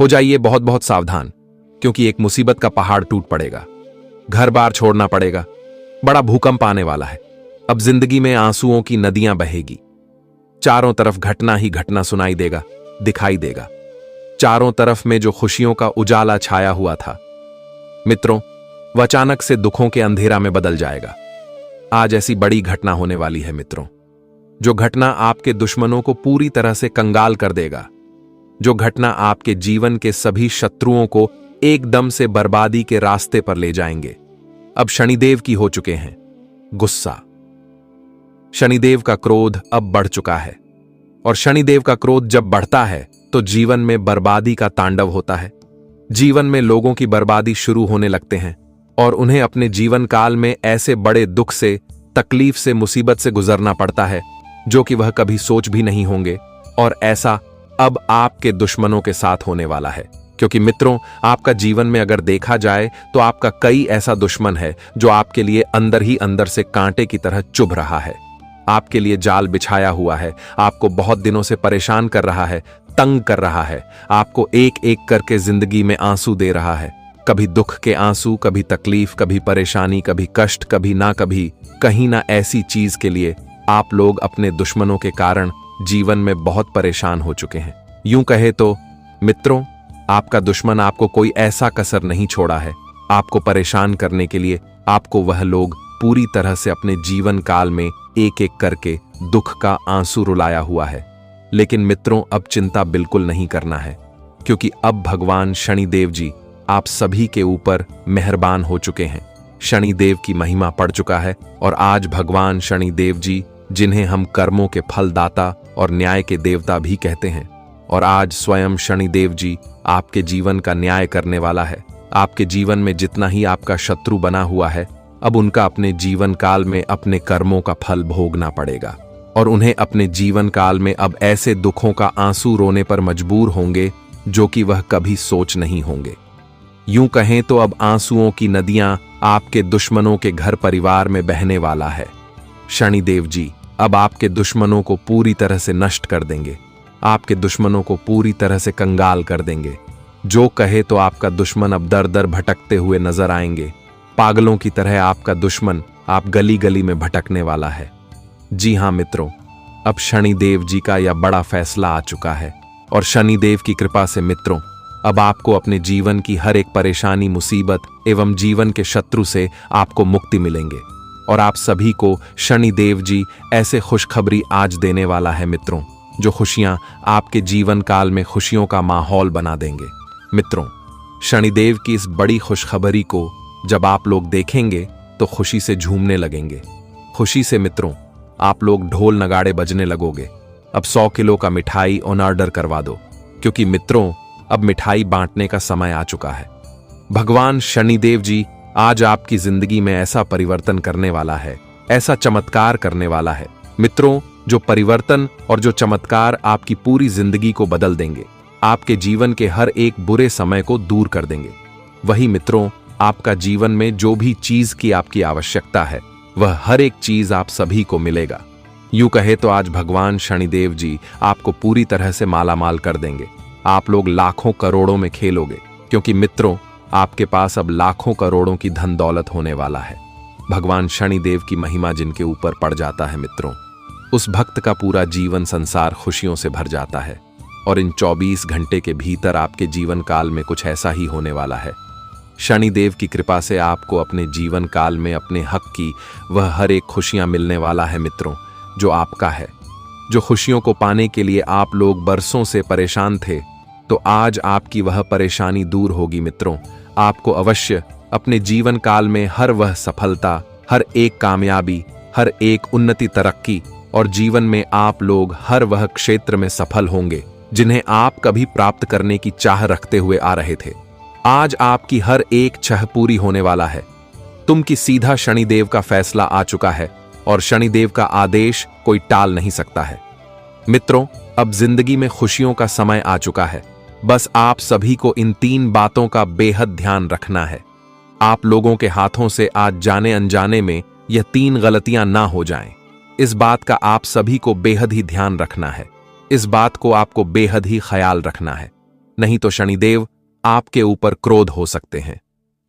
हो जाइए बहुत बहुत सावधान, क्योंकि एक मुसीबत का पहाड़ टूट पड़ेगा, घर बार छोड़ना पड़ेगा, बड़ा भूकंप आने वाला है। अब जिंदगी में आंसुओं की नदियां बहेगी, चारों तरफ घटना ही घटना सुनाई देगा, दिखाई देगा। चारों तरफ में जो खुशियों का उजाला छाया हुआ था मित्रों, वह अचानक से दुखों के अंधेरा में बदल जाएगा। आज ऐसी बड़ी घटना होने वाली है मित्रों, जो घटना आपके दुश्मनों को पूरी तरह से कंगाल कर देगा, जो घटना आपके जीवन के सभी शत्रुओं को एकदम से बर्बादी के रास्ते पर ले जाएंगे। अब शनिदेव की हो चुके हैं गुस्सा। शनिदेव का क्रोध अब बढ़ चुका है, और शनिदेव का क्रोध जब बढ़ता है तो जीवन में बर्बादी का तांडव होता है। जीवन में लोगों की बर्बादी शुरू होने लगते हैं और उन्हें अपने जीवन काल में ऐसे बड़े दुख से, तकलीफ से, मुसीबत से गुजरना पड़ता है जो कि वह कभी सोच भी नहीं होंगे। और ऐसा अब आपके दुश्मनों के साथ होने वाला है, क्योंकि मित्रों, आपका जीवन में अगर देखा जाए तो आपका कई ऐसा दुश्मन है जो आपके लिए अंदर ही अंदर से कांटे की तरह चुभ रहा है, आपके लिए जाल बिछाया हुआ है, आपको बहुत दिनों से परेशान कर रहा है, तंग कर रहा है, आपको एक एक करके जिंदगी में आंसू दे रहा है। कभी दुख के आंसू, कभी तकलीफ, कभी परेशानी, कभी कष्ट, कभी ना कभी कहीं ना ऐसी चीज के लिए आप लोग अपने दुश्मनों के कारण जीवन में बहुत परेशान हो चुके हैं। यूं कहे तो मित्रों, आपका दुश्मन आपको कोई ऐसा कसर नहीं छोड़ा है आपको परेशान करने के लिए। आपको वह लोग पूरी तरह से अपने जीवन काल में एक एक करके दुख का आंसू रुलाया हुआ है। लेकिन मित्रों, अब चिंता बिल्कुल नहीं करना है, क्योंकि अब भगवान शनिदेव जी आप सभी के ऊपर मेहरबान हो चुके हैं। शनिदेव की महिमा पड़ चुका है, और आज भगवान शनिदेव जी, जिन्हें हम कर्मों के फलदाता और न्याय के देवता भी कहते हैं, और आज स्वयं शनिदेव जी आपके जीवन का न्याय करने वाला है। आपके जीवन में जितना ही आपका शत्रु बना हुआ है, अब उनका अपने जीवन काल में अपने कर्मों का फल भोगना पड़ेगा, और उन्हें अपने जीवन काल में अब ऐसे दुखों का आंसू रोने पर मजबूर होंगे जो कि वह कभी सोच नहीं होंगे। यूं कहें तो अब आंसुओं की नदियां आपके दुश्मनों के घर परिवार में बहने वाला है। शनिदेव जी अब आपके दुश्मनों को पूरी तरह से नष्ट कर देंगे, आपके दुश्मनों को पूरी तरह से कंगाल कर देंगे। जो कहे तो आपका दुश्मन अब दर दर भटकते हुए नजर आएंगे। पागलों की तरह आपका दुश्मन आप गली गली में भटकने वाला है। जी हां मित्रों, अब शनिदेव जी का यह बड़ा फैसला आ चुका है, और शनिदेव की कृपा से मित्रों, अब आपको अपने जीवन की हर एक परेशानी, मुसीबत एवं जीवन के शत्रु से आपको मुक्ति मिलेंगे। और आप सभी को शनिदेव जी ऐसे खुशखबरी आज देने वाला है मित्रों, जो खुशियां आपके जीवन काल में खुशियों का माहौल बना देंगे। मित्रों, शनिदेव की इस बड़ी खुशखबरी को जब आप लोग देखेंगे तो खुशी से झूमने लगेंगे। खुशी से मित्रों आप लोग ढोल नगाड़े बजने लगोगे। अब 100 किलो का मिठाई ऑन ऑर्डर करवा दो, क्योंकि मित्रों अब मिठाई बांटने का समय आ चुका है। भगवान शनिदेव जी आज आपकी जिंदगी में ऐसा परिवर्तन करने वाला है, ऐसा चमत्कार करने वाला है मित्रों, जो परिवर्तन और जो चमत्कार आपकी पूरी जिंदगी को बदल देंगे, आपके जीवन के हर एक बुरे समय को दूर कर देंगे। वही मित्रों, आपका जीवन में जो भी चीज की आपकी आवश्यकता है, वह हर एक चीज आप सभी को मिलेगा। यूं कहे तो आज भगवान शनिदेव जी आपको पूरी तरह से मालामाल कर देंगे। आप लोग लाखों करोड़ों में खेलोगे, क्योंकि मित्रों आपके पास अब लाखों करोड़ों की धन दौलत होने वाला है। भगवान शनिदेव की महिमा जिनके ऊपर पड़ जाता है मित्रों, उस भक्त का पूरा जीवन संसार खुशियों से भर जाता है। और इन 24 घंटे के भीतर आपके जीवन काल में कुछ ऐसा ही होने वाला है। शनिदेव की कृपा से आपको अपने जीवन काल में अपने हक की वह हर एक खुशियां मिलने वाला है मित्रों, जो आपका है। जो खुशियों को पाने के लिए आप लोग बरसों से परेशान थे, तो आज आपकी वह परेशानी दूर होगी मित्रों। आपको अवश्य अपने जीवन काल में हर वह सफलता, हर एक कामयाबी, हर एक उन्नति, तरक्की, और जीवन में आप लोग हर वह क्षेत्र में सफल होंगे जिन्हें आप कभी प्राप्त करने की चाह रखते हुए आ रहे थे। आज आपकी हर एक चाह पूरी होने वाला है। तुम की सीधा शनिदेव का फैसला आ चुका है, और शनिदेव का आदेश कोई टाल नहीं सकता है। मित्रों, अब जिंदगी में खुशियों का समय आ चुका है। बस आप सभी को इन 3 बातों का बेहद ध्यान रखना है। आप लोगों के हाथों से आज जाने अनजाने में यह 3 गलतियां ना हो जाएं। इस बात का आप सभी को बेहद ही ध्यान रखना है। इस बात को आपको बेहद ही ख्याल रखना है। नहीं तो शनिदेव आपके ऊपर क्रोध हो सकते हैं,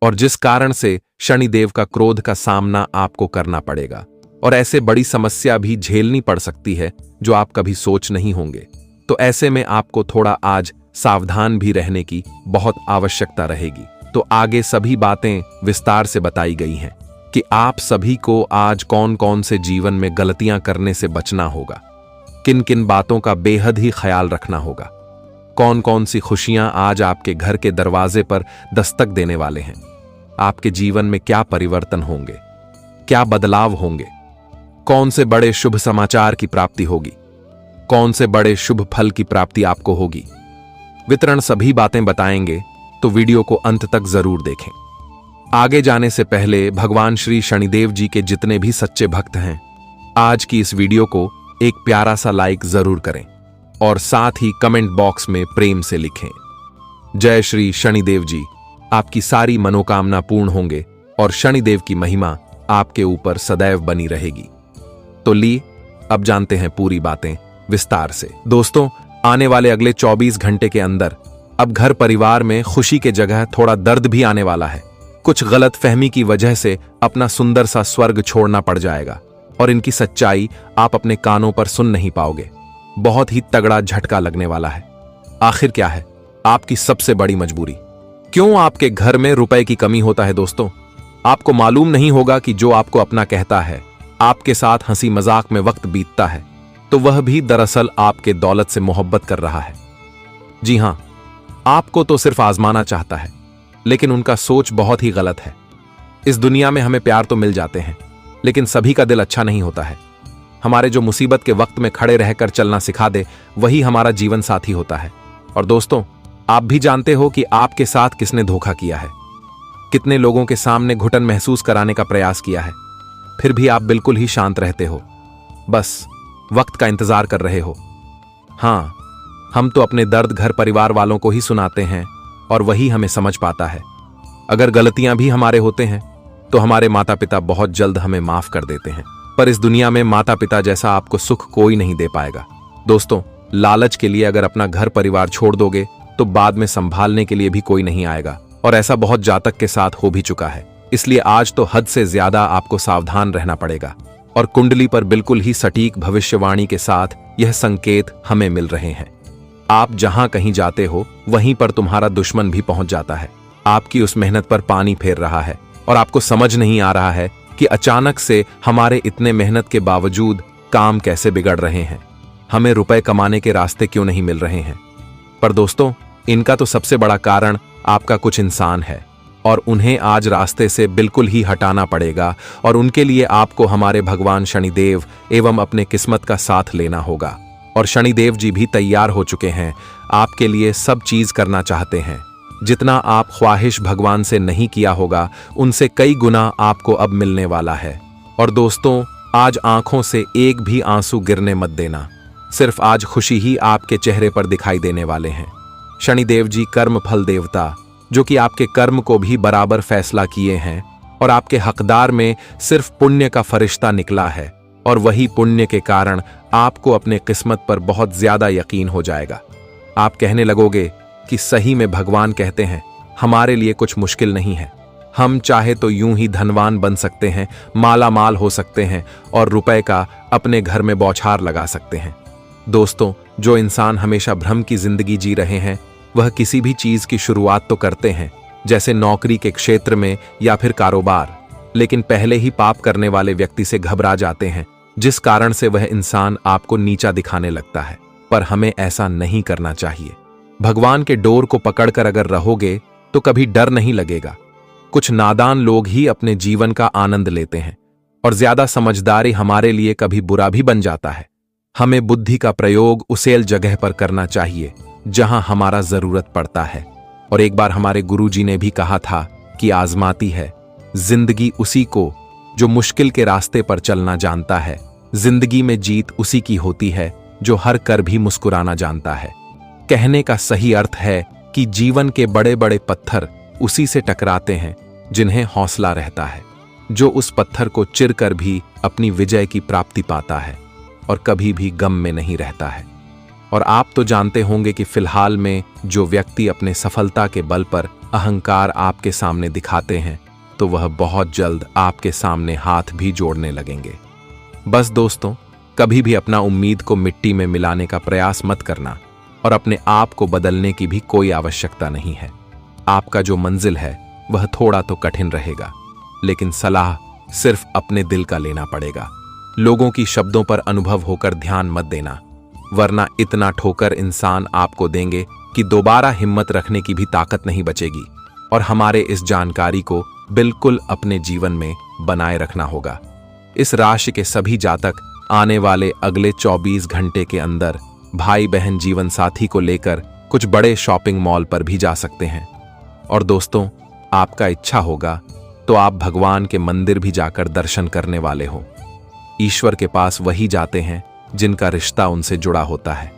और जिस कारण से शनिदेव का क्रोध का सामना आपको करना पड़ेगा, और ऐसे बड़ी समस्या भी झेलनी पड़ सकती है जो आप कभी सोच नहीं होंगे। तो ऐसे में आपको थोड़ा आज सावधान भी रहने की बहुत आवश्यकता रहेगी। तो आगे सभी बातें विस्तार से बताई गई हैं कि आप सभी को आज कौन कौन से जीवन में गलतियां करने से बचना होगा, किन किन बातों का बेहद ही ख्याल रखना होगा, कौन कौन सी खुशियां आज आपके घर के दरवाजे पर दस्तक देने वाले हैं, आपके जीवन में क्या परिवर्तन होंगे, क्या बदलाव होंगे, कौन से बड़े शुभ समाचार की प्राप्ति होगी, कौन से बड़े शुभ फल की प्राप्ति आपको होगी। वितरण सभी बातें बताएंगे, तो वीडियो को अंत तक जरूर देखें। आगे जाने से पहले भगवान श्री शनिदेव जी के जितने भी सच्चे भक्त हैं, आज की इस वीडियो को एक प्यारा सा लाइक जरूर करें और साथ ही कमेंट बॉक्स में प्रेम से लिखें, जय श्री शनिदेव जी। आपकी सारी मनोकामना पूर्ण होंगे और शनिदेव की महिमा आपके ऊपर सदैव बनी रहेगी। तो ली अब जानते हैं पूरी बातें विस्तार से। दोस्तों, आने वाले अगले 24 घंटे के अंदर अब घर परिवार में खुशी के जगह थोड़ा दर्द भी आने वाला है। कुछ गलत फहमी की वजह से अपना सुंदर सा स्वर्ग छोड़ना पड़ जाएगा और इनकी सच्चाई आप अपने कानों पर सुन नहीं पाओगे। बहुत ही तगड़ा झटका लगने वाला है। आखिर क्या है आपकी सबसे बड़ी मजबूरी? क्यों आपके घर में रुपए की कमी होता है? दोस्तों, आपको मालूम नहीं होगा कि जो आपको अपना कहता है, आपके साथ हंसी मजाक में वक्त बीतता है, तो वह भी दरअसल आपके दौलत से मोहब्बत कर रहा है। जी हां, आपको तो सिर्फ आजमाना चाहता है, लेकिन उनका सोच बहुत ही गलत है। इस दुनिया में हमें प्यार तो मिल जाते हैं, लेकिन सभी का दिल अच्छा नहीं होता है। हमारे जो मुसीबत के वक्त में खड़े रहकर चलना सिखा दे, वही हमारा जीवन साथी होता है। और दोस्तों, आप भी जानते हो कि आपके साथ किसने धोखा किया है, कितने लोगों के सामने घुटन महसूस कराने का प्रयास किया है, फिर भी आप बिल्कुल ही शांत रहते हो, बस वक्त का इंतजार कर रहे हो। हां, हम तो अपने दर्द घर परिवार वालों को ही सुनाते हैं और वही हमें समझ पाता है। अगर गलतियां भी हमारे होते हैं तो हमारे माता पिता बहुत जल्द हमें माफ कर देते हैं, पर इस दुनिया में माता पिता जैसा आपको सुख कोई नहीं दे पाएगा। दोस्तों, लालच के लिए अगर अपना घर परिवार छोड़ दोगे तो बाद में संभालने के लिए भी कोई नहीं आएगा, और ऐसा बहुत जातक के साथ हो भी चुका है। इसलिए आज तो हद से ज्यादा आपको सावधान रहना पड़ेगा, और कुंडली पर बिल्कुल ही सटीक भविष्यवाणी के साथ यह संकेत हमें मिल रहे हैं। आप जहां कहीं जाते हो वहीं पर तुम्हारा दुश्मन भी पहुंच जाता है, आपकी उस मेहनत पर पानी फेर रहा है, और आपको समझ नहीं आ रहा है कि अचानक से हमारे इतने मेहनत के बावजूद काम कैसे बिगड़ रहे हैं, हमें रुपए कमाने के रास्ते क्यों नहीं मिल रहे हैं। पर दोस्तों, इनका तो सबसे बड़ा कारण आपका कुछ इंसान है, और उन्हें आज रास्ते से बिल्कुल ही हटाना पड़ेगा, और उनके लिए आपको हमारे भगवान शनिदेव एवं अपने किस्मत का साथ लेना होगा। और शनिदेव जी भी तैयार हो चुके हैं, आपके लिए सब चीज करना चाहते हैं। जितना आप ख्वाहिश भगवान से नहीं किया होगा, उनसे कई गुना आपको अब मिलने वाला है। और दोस्तों, आज आंखों से एक भी आंसू गिरने मत देना, सिर्फ आज खुशी ही आपके चेहरे पर दिखाई देने वाले हैं। शनिदेव जी कर्म फल देवता, जो कि आपके कर्म को भी बराबर फैसला किए हैं, और आपके हकदार में सिर्फ पुण्य का फरिश्ता निकला है, और वही पुण्य के कारण आपको अपने किस्मत पर बहुत ज्यादा यकीन हो जाएगा। आप कहने लगोगे कि सही में भगवान कहते हैं, हमारे लिए कुछ मुश्किल नहीं है, हम चाहे तो यूं ही धनवान बन सकते हैं, माला माल हो सकते हैं, और रुपए का अपने घर में बौछार लगा सकते हैं। दोस्तों, जो इंसान हमेशा भ्रम की जिंदगी जी रहे हैं, वह किसी भी चीज की शुरुआत तो करते हैं, जैसे नौकरी के क्षेत्र में या फिर कारोबार, लेकिन पहले ही पाप करने वाले व्यक्ति से घबरा जाते हैं, जिस कारण से वह इंसान आपको नीचा दिखाने लगता है। पर हमें ऐसा नहीं करना चाहिए। भगवान के डोर को पकड़कर अगर रहोगे तो कभी डर नहीं लगेगा। कुछ नादान लोग ही अपने जीवन का आनंद लेते हैं, और ज्यादा समझदारी हमारे लिए कभी बुरा भी बन जाता है। हमें बुद्धि का प्रयोग उसेल जगह पर करना चाहिए जहां हमारा जरूरत पड़ता है। और एक बार हमारे गुरुजी ने भी कहा था कि आजमाती है जिंदगी उसी को जो मुश्किल के रास्ते पर चलना जानता है। जिंदगी में जीत उसी की होती है जो हर कर भी मुस्कुराना जानता है। कहने का सही अर्थ है कि जीवन के बड़े बड़े पत्थर उसी से टकराते हैं जिन्हें हौसला रहता है, जो उस पत्थर को चिर कर भी अपनी विजय की प्राप्ति पाता है और कभी भी गम में नहीं रहता है। और आप तो जानते होंगे कि फिलहाल में जो व्यक्ति अपने सफलता के बल पर अहंकार आपके सामने दिखाते हैं तो वह बहुत जल्द आपके सामने हाथ भी जोड़ने लगेंगे। बस दोस्तों, कभी भी अपना उम्मीद को मिट्टी में मिलाने का प्रयास मत करना और अपने आप को बदलने की भी कोई आवश्यकता नहीं है। आपका जो मंजिल है वह थोड़ा तो कठिन रहेगा, लेकिन सलाह सिर्फ अपने दिल का लेना पड़ेगा। लोगों की शब्दों पर अनुभव होकर ध्यान मत देना, वरना इतना ठोकर इंसान आपको देंगे कि दोबारा हिम्मत रखने की भी ताकत नहीं बचेगी। और हमारे इस जानकारी को बिल्कुल अपने जीवन में बनाए रखना होगा। इस राशि के सभी जातक आने वाले अगले 24 घंटे के अंदर भाई बहन जीवन साथी को लेकर कुछ बड़े शॉपिंग मॉल पर भी जा सकते हैं। और दोस्तों, आपका इच्छा होगा तो आप भगवान के मंदिर भी जाकर दर्शन करने वाले हो। ईश्वर के पास वही जाते हैं जिनका रिश्ता उनसे जुड़ा होता है।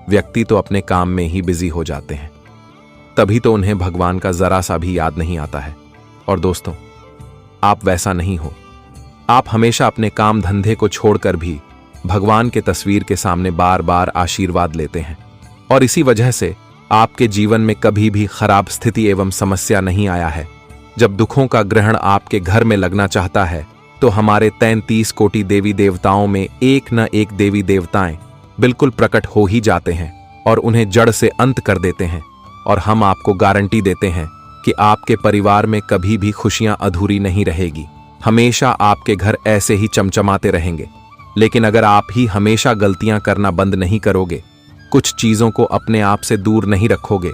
व्यक्ति तो अपने काम में ही बिजी हो जाते हैं, तभी तो उन्हें भगवान का जरा सा भी याद नहीं आता है। और दोस्तों, आप वैसा नहीं हो। आप हमेशा अपने काम धंधे को छोड़कर भी भगवान के तस्वीर के सामने बार बार आशीर्वाद लेते हैं, और इसी वजह से आपके जीवन में कभी भी खराब स्थिति एवं समस्या नहीं आया है। जब दुखों का ग्रहण आपके घर में लगना चाहता है तो हमारे 33 कोटि देवी देवताओं में एक न एक देवी देवताएं बिल्कुल प्रकट हो ही जाते हैं और उन्हें जड़ से अंत कर देते हैं। और हम आपको गारंटी देते हैं कि आपके परिवार में कभी भी खुशियां अधूरी नहीं रहेगी। हमेशा आपके घर ऐसे ही चमचमाते रहेंगे। लेकिन अगर आप ही हमेशा गलतियां करना बंद नहीं करोगे, कुछ चीजों को अपने आप से दूर नहीं रखोगे,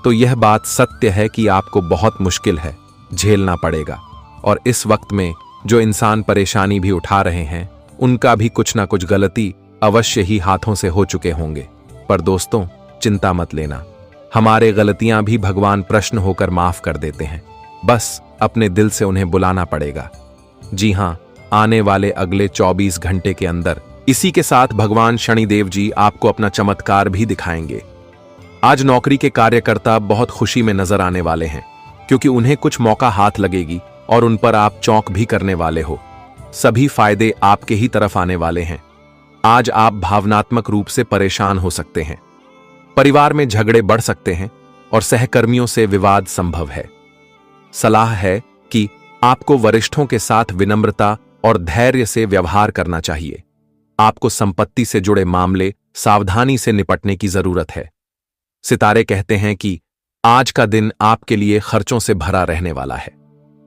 तो यह बात सत्य है कि आपको बहुत मुश्किल है, झेलना पड़ेगा। और इस वक्त में जो इंसान परेशानी भी उठा रहे हैं, उनका भी कुछ ना कुछ गलती अवश्य ही हाथों से हो चुके होंगे। पर दोस्तों, चिंता मत लेना, हमारे गलतियां भी भगवान प्रश्न होकर माफ कर देते हैं। बस अपने दिल से उन्हें बुलाना पड़ेगा। जी हां, आने वाले अगले 24 घंटे के अंदर इसी के साथ भगवान शनिदेव जी आपको अपना चमत्कार भी दिखाएंगे। आज नौकरी के कार्यकर्ता बहुत खुशी में नजर आने वाले हैं, क्योंकि उन्हें कुछ मौका हाथ लगेगी और उन पर आप चौंक भी करने वाले हो। सभी फायदे आपके ही तरफ आने वाले हैं। आज आप भावनात्मक रूप से परेशान हो सकते हैं, परिवार में झगड़े बढ़ सकते हैं और सहकर्मियों से विवाद संभव है। सलाह है कि आपको वरिष्ठों के साथ विनम्रता और धैर्य से व्यवहार करना चाहिए। आपको संपत्ति से जुड़े मामले सावधानी से निपटने की जरूरत है। सितारे कहते हैं कि आज का दिन आपके लिए खर्चों से भरा रहने वाला है।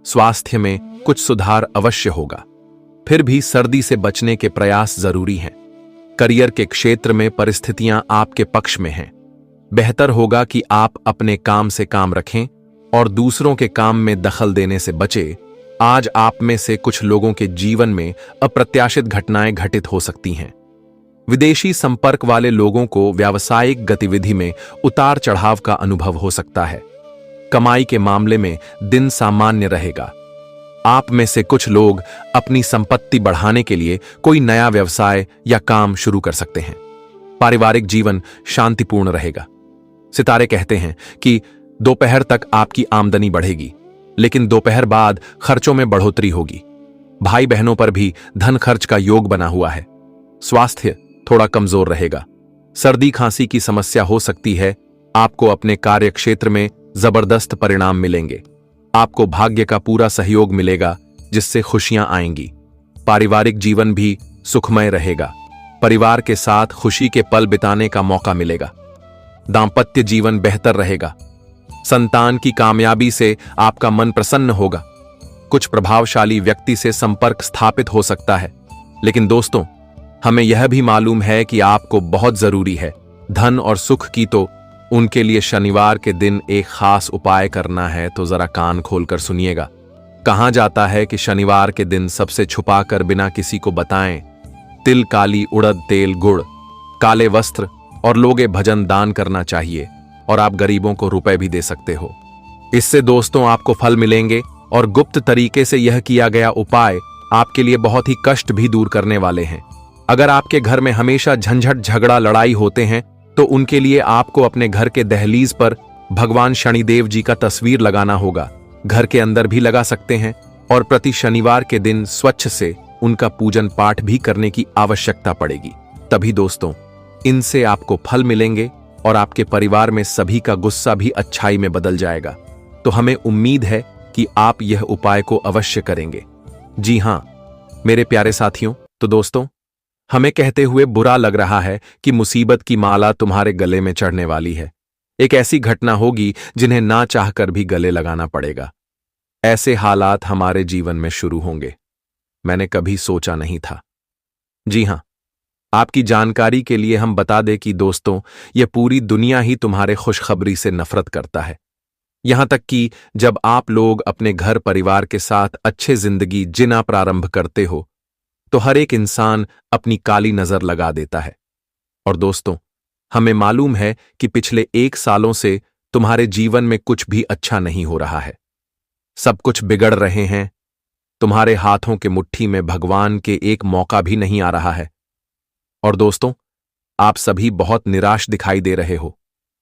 स्वास्थ्य में कुछ सुधार अवश्य होगा, फिर भी सर्दी से बचने के प्रयास जरूरी हैं। करियर के क्षेत्र में परिस्थितियां आपके पक्ष में हैं। बेहतर होगा कि आप अपने काम से काम रखें और दूसरों के काम में दखल देने से बचें। आज आप में से कुछ लोगों के जीवन में अप्रत्याशित घटनाएं घटित हो सकती हैं। विदेशी संपर्क वाले लोगों को व्यावसायिक गतिविधि में उतार चढ़ाव का अनुभव हो सकता है। कमाई के मामले में दिन सामान्य रहेगा। आप में से कुछ लोग अपनी संपत्ति बढ़ाने के लिए कोई नया व्यवसाय या काम शुरू कर सकते हैं। पारिवारिक जीवन शांतिपूर्ण रहेगा। सितारे कहते हैं कि दोपहर तक आपकी आमदनी बढ़ेगी, लेकिन दोपहर बाद खर्चों में बढ़ोतरी होगी। भाई बहनों पर भी धन खर्च का योग बना हुआ है। स्वास्थ्य थोड़ा कमजोर रहेगा। सर्दी खांसी की समस्या हो सकती है। आपको अपने कार्य क्षेत्र में जबरदस्त परिणाम मिलेंगे। आपको भाग्य का पूरा सहयोग मिलेगा, जिससे खुशियां आएंगी। पारिवारिक जीवन भी सुखमय रहेगा। परिवार के साथ खुशी के पल बिताने का मौका मिलेगा। दांपत्य जीवन बेहतर रहेगा। संतान की कामयाबी से आपका मन प्रसन्न होगा। कुछ प्रभावशाली व्यक्ति से संपर्क स्थापित हो सकता है। लेकिन दोस्तों, हमें यह भी मालूम है कि आपको बहुत जरूरी है धन और सुख की, तो उनके लिए शनिवार के दिन एक खास उपाय करना है। तो जरा कान खोलकर सुनिएगा। कहा जाता है कि शनिवार के दिन सबसे छुपाकर बिना किसी को बताएं तिल, काली उड़द, तेल, गुड़, काले वस्त्र और लोगे भजन दान करना चाहिए। और आप गरीबों को रुपए भी दे सकते हो। इससे दोस्तों आपको फल मिलेंगे और गुप्त तरीके से यह किया गया उपाय आपके लिए बहुत ही कष्ट भी दूर करने वाले हैं। अगर आपके घर में हमेशा झंझट, झगड़ा, लड़ाई होते हैं तो उनके लिए आपको अपने घर के दहलीज पर भगवान शनिदेव जी का तस्वीर लगाना होगा। घर के अंदर भी लगा सकते हैं और प्रति शनिवार के दिन स्वच्छ से उनका पूजन पाठ भी करने की आवश्यकता पड़ेगी। तभी दोस्तों, इनसे आपको फल मिलेंगे और आपके परिवार में सभी का गुस्सा भी अच्छाई में बदल जाएगा। तो हमें उम्मीद है कि आप यह उपाय को अवश्य करेंगे। जी हां, मेरे प्यारे साथियों, तो दोस्तों, हमें कहते हुए बुरा लग रहा है कि मुसीबत की माला तुम्हारे गले में चढ़ने वाली है। एक ऐसी घटना होगी जिन्हें ना चाहकर भी गले लगाना पड़ेगा। ऐसे हालात हमारे जीवन में शुरू होंगे। मैंने कभी सोचा नहीं था। जी हां, आपकी जानकारी के लिए हम बता दें कि दोस्तों, यह पूरी दुनिया ही तुम्हारे खुशखबरी से नफरत करता है। यहां तक कि जब आप लोग अपने घर परिवार के साथ अच्छे जिंदगी जीना प्रारंभ करते हो तो हर एक इंसान अपनी काली नजर लगा देता है। और दोस्तों, हमें मालूम है कि पिछले 1 सालों से तुम्हारे जीवन में कुछ भी अच्छा नहीं हो रहा है। सब कुछ बिगड़ रहे हैं। तुम्हारे हाथों के मुट्ठी में भगवान के एक मौका भी नहीं आ रहा है। और दोस्तों, आप सभी बहुत निराश दिखाई दे रहे हो।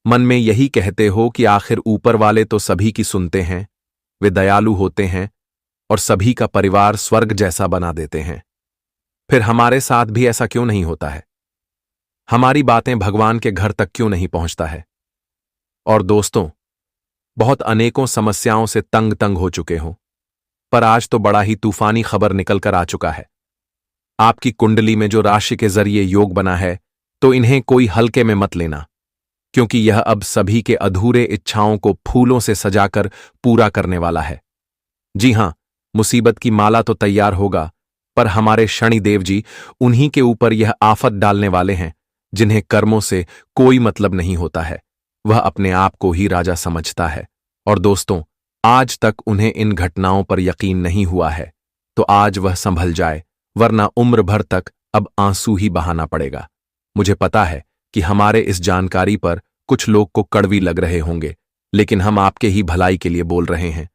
मन में यही कहते हो कि आखिर ऊपर वाले तो सभी की सुनते हैं, वे दयालु होते हैं और सभी का परिवार स्वर्ग जैसा बना देते हैं। फिर हमारे साथ भी ऐसा क्यों नहीं होता है? हमारी बातें भगवान के घर तक क्यों नहीं पहुंचता है? और दोस्तों, बहुत अनेकों समस्याओं से तंग तंग हो चुके हो, पर आज तो बड़ा ही तूफानी खबर निकल कर आ चुका है। आपकी कुंडली में जो राशि के जरिए योग बना है, तो इन्हें कोई हल्के में मत लेना, क्योंकि यह अब सभी के अधूरे इच्छाओं को फूलों से सजाकर पूरा करने वाला है। जी हां, मुसीबत की माला तो तैयार होगा, पर हमारे शनिदेव जी उन्हीं के ऊपर यह आफत डालने वाले हैं जिन्हें कर्मों से कोई मतलब नहीं होता है। वह अपने आप को ही राजा समझता है। और दोस्तों, आज तक उन्हें इन घटनाओं पर यकीन नहीं हुआ है, तो आज वह संभल जाए, वरना उम्र भर तक अब आंसू ही बहाना पड़ेगा। मुझे पता है कि हमारे इस जानकारी पर कुछ लोग को कड़वी लग रहे होंगे, लेकिन हम आपके ही भलाई के लिए बोल रहे हैं।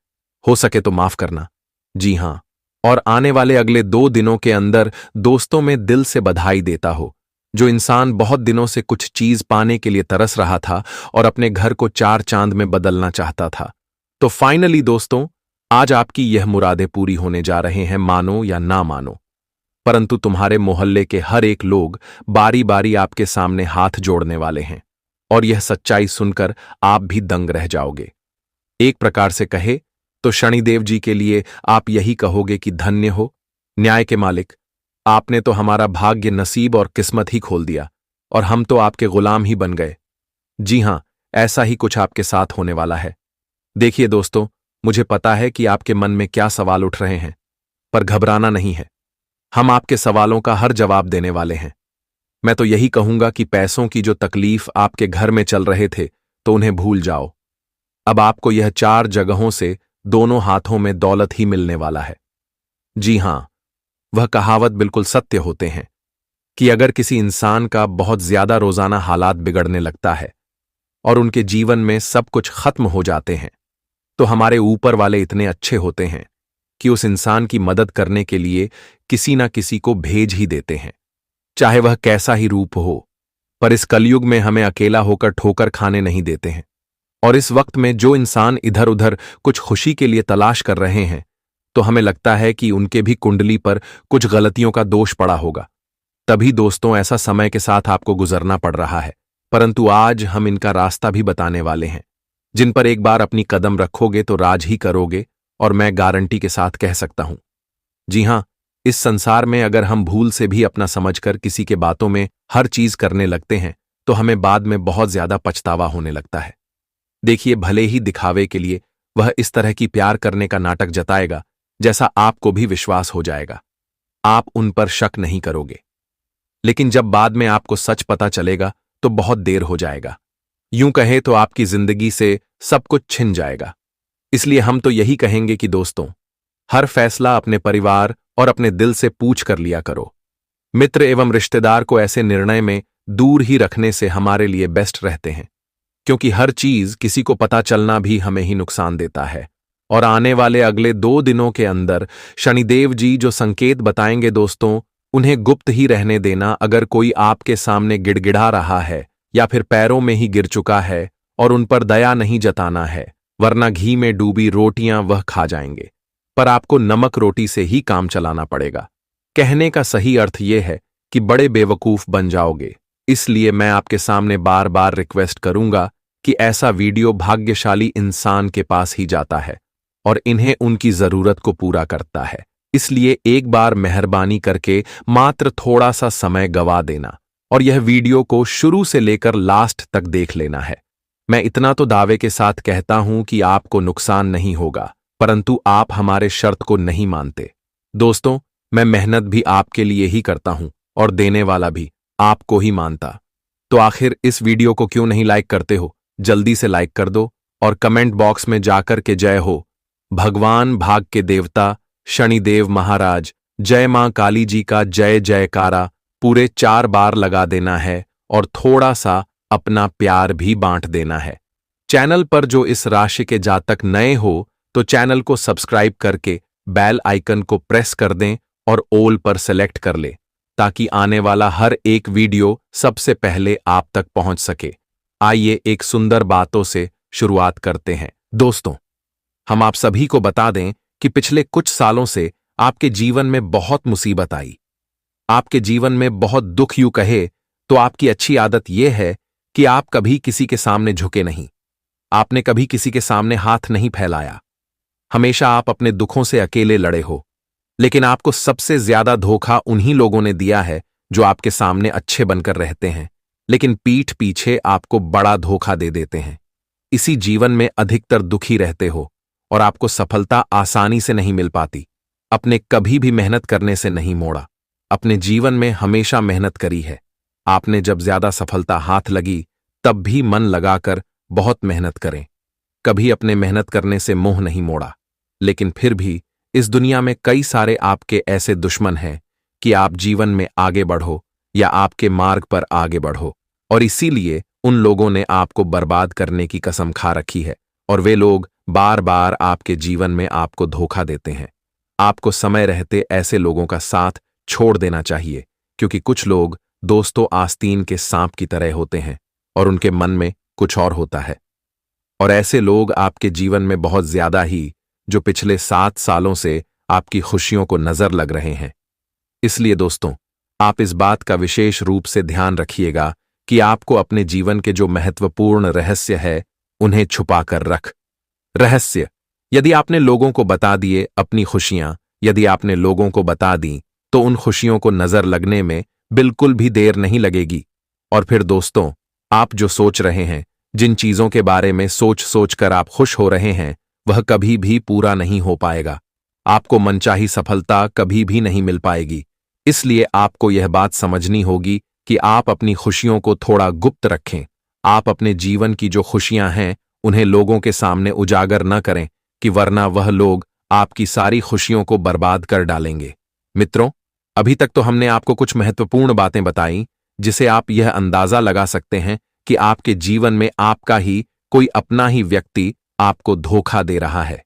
हो सके तो माफ करना। जी हां, और आने वाले अगले 2 दिनों के अंदर दोस्तों में दिल से बधाई देता हो। जो इंसान बहुत दिनों से कुछ चीज पाने के लिए तरस रहा था और अपने घर को 4 चांद में बदलना चाहता था, तो फाइनली दोस्तों, आज आपकी यह मुरादें पूरी होने जा रहे हैं, मानो या ना मानो। परंतु तुम्हारे मोहल्ले के हर एक लोग बारी बारी आपके सामने हाथ जोड़ने वाले हैं, और यह सच्चाई सुनकर आप भी दंग रह जाओगे। एक प्रकार से कहे तो शनिदेव जी के लिए आप यही कहोगे कि धन्य हो न्याय के मालिक, आपने तो हमारा भाग्य, नसीब और किस्मत ही खोल दिया, और हम तो आपके गुलाम ही बन गए। जी हां, ऐसा ही कुछ आपके साथ होने वाला है। देखिए दोस्तों, मुझे पता है कि आपके मन में क्या सवाल उठ रहे हैं, पर घबराना नहीं है। हम आपके सवालों का हर जवाब देने वाले हैं। मैं तो यही कहूंगा कि पैसों की जो तकलीफ आपके घर में चल रहे थे, तो उन्हें भूल जाओ। अब आपको यह 4 जगहों से दोनों हाथों में दौलत ही मिलने वाला है। जी हां, वह कहावत बिल्कुल सत्य होते हैं कि अगर किसी इंसान का बहुत ज्यादा रोजाना हालात बिगड़ने लगता है और उनके जीवन में सब कुछ खत्म हो जाते हैं, तो हमारे ऊपर वाले इतने अच्छे होते हैं कि उस इंसान की मदद करने के लिए किसी ना किसी को भेज ही देते हैं, चाहे वह कैसा ही रूप हो। पर इस कलयुग में हमें अकेला होकर ठोकर खाने नहीं देते हैं। और इस वक्त में जो इंसान इधर उधर कुछ खुशी के लिए तलाश कर रहे हैं, तो हमें लगता है कि उनके भी कुंडली पर कुछ गलतियों का दोष पड़ा होगा। तभी दोस्तों, ऐसा समय के साथ आपको गुजरना पड़ रहा है। परंतु आज हम इनका रास्ता भी बताने वाले हैं, जिन पर एक बार अपनी कदम रखोगे तो राज ही करोगे, और मैं गारंटी के साथ कह सकता हूं। जी हां, इस संसार में अगर हम भूल से भी अपना समझकर किसी के बातों में हर चीज करने लगते हैं, तो हमें बाद में बहुत ज्यादा पछतावा होने लगता है। देखिए, भले ही दिखावे के लिए वह इस तरह की प्यार करने का नाटक जताएगा, जैसा आपको भी विश्वास हो जाएगा। आप उन पर शक नहीं करोगे, लेकिन जब बाद में आपको सच पता चलेगा तो बहुत देर हो जाएगा। यूं कहे तो आपकी जिंदगी से सब कुछ छिन जाएगा। इसलिए हम तो यही कहेंगे कि दोस्तों, हर फैसला अपने परिवार और अपने दिल से पूछ कर लिया करो। मित्र एवं रिश्तेदार को ऐसे निर्णय में दूर ही रखने से हमारे लिए बेस्ट रहते हैं, क्योंकि हर चीज किसी को पता चलना भी हमें ही नुकसान देता है। और आने वाले अगले 2 दिनों के अंदर शनिदेव जी जो संकेत बताएंगे दोस्तों, उन्हें गुप्त ही रहने देना। अगर कोई आपके सामने गिड़गिड़ा रहा है या फिर पैरों में ही गिर चुका है, और उन पर दया नहीं जताना है, वरना घी में डूबी रोटियां वह खा जाएंगे। पर आपको नमक रोटी से ही काम चलाना पड़ेगा। कहने का सही अर्थ यह है कि बड़े बेवकूफ बन जाओगे। इसलिए मैं आपके सामने बार बार रिक्वेस्ट करूंगा कि ऐसा वीडियो भाग्यशाली इंसान के पास ही जाता है और इन्हें उनकी जरूरत को पूरा करता है। इसलिए एक बार मेहरबानी करके मात्र थोड़ा सा समय गवा देना और यह वीडियो को शुरू से लेकर लास्ट तक देख लेना है। मैं इतना तो दावे के साथ कहता हूं कि आपको नुकसान नहीं होगा, परंतु आप हमारे शर्त को नहीं मानते। दोस्तों, मैं मेहनत भी आपके लिए ही करता हूं और देने वाला भी आपको ही मानता। तो आखिर इस वीडियो को क्यों नहीं लाइक करते हो? जल्दी से लाइक कर दो और कमेंट बॉक्स में जाकर के जय हो भगवान भाग के देवता शनिदेव महाराज, जय मां काली जी का जय जयकारा पूरे 4 बार लगा देना है और थोड़ा सा अपना प्यार भी बांट देना है। चैनल पर जो इस राशि के जातक नए हो तो चैनल को सब्सक्राइब करके बेल आइकन को प्रेस कर दें और ऑल पर सेलेक्ट कर ले ताकि आने वाला हर एक वीडियो सबसे पहले आप तक पहुंच सके। आइए एक सुंदर बातों से शुरुआत करते हैं। दोस्तों, हम आप सभी को बता दें कि पिछले कुछ सालों से आपके जीवन में बहुत मुसीबत आई, आपके जीवन में बहुत दुख यूं कहे तो आपकी अच्छी आदत यह है कि आप कभी किसी के सामने झुके नहीं, आपने कभी किसी के सामने हाथ नहीं फैलाया, हमेशा आप अपने दुखों से अकेले लड़े हो। लेकिन आपको सबसे ज्यादा धोखा उन्हीं लोगों ने दिया है जो आपके सामने अच्छे बनकर रहते हैं, लेकिन पीठ पीछे आपको बड़ा धोखा दे देते हैं। इसी जीवन में अधिकतर दुखी रहते हो और आपको सफलता आसानी से नहीं मिल पाती। अपने कभी भी मेहनत करने से नहीं मोड़ा, अपने जीवन में हमेशा मेहनत करी है। आपने जब ज्यादा सफलता हाथ लगी तब भी मन लगाकर बहुत मेहनत करें, कभी अपने मेहनत करने से मुंह नहीं मोड़ा। लेकिन फिर भी इस दुनिया में कई सारे आपके ऐसे दुश्मन हैं कि आप जीवन में आगे बढ़ो या आपके मार्ग पर आगे बढ़ो, और इसीलिए उन लोगों ने आपको बर्बाद करने की कसम खा रखी है और वे लोग बार बार आपके जीवन में आपको धोखा देते हैं। आपको समय रहते ऐसे लोगों का साथ छोड़ देना चाहिए, क्योंकि कुछ लोग दोस्तों आस्तीन के सांप की तरह होते हैं और उनके मन में कुछ और होता है। और ऐसे लोग आपके जीवन में बहुत ज्यादा ही जो पिछले 7 सालों से आपकी खुशियों को नजर लग रहे हैं। इसलिए दोस्तों, आप इस बात का विशेष रूप से ध्यान रखिएगा कि आपको अपने जीवन के जो महत्वपूर्ण रहस्य है उन्हें छुपा कर रख। रहस्य यदि आपने लोगों को बता दिए, अपनी खुशियां यदि आपने लोगों को बता दी तो उन खुशियों को नजर लगने में बिल्कुल भी देर नहीं लगेगी। और फिर दोस्तों, आप जो सोच रहे हैं, जिन चीजों के बारे में सोच सोच कर आप खुश हो रहे हैं, वह कभी भी पूरा नहीं हो पाएगा। आपको मनचाही सफलता कभी भी नहीं मिल पाएगी। इसलिए आपको यह बात समझनी होगी कि आप अपनी खुशियों को थोड़ा गुप्त रखें। आप अपने जीवन की जो खुशियां हैं उन्हें लोगों के सामने उजागर न करें, कि वरना वह लोग आपकी सारी खुशियों को बर्बाद कर डालेंगे। मित्रों, अभी तक तो हमने आपको कुछ महत्वपूर्ण बातें बताई जिसे आप यह अंदाजा लगा सकते हैं कि आपके जीवन में आपका ही कोई अपना ही व्यक्ति आपको धोखा दे रहा है।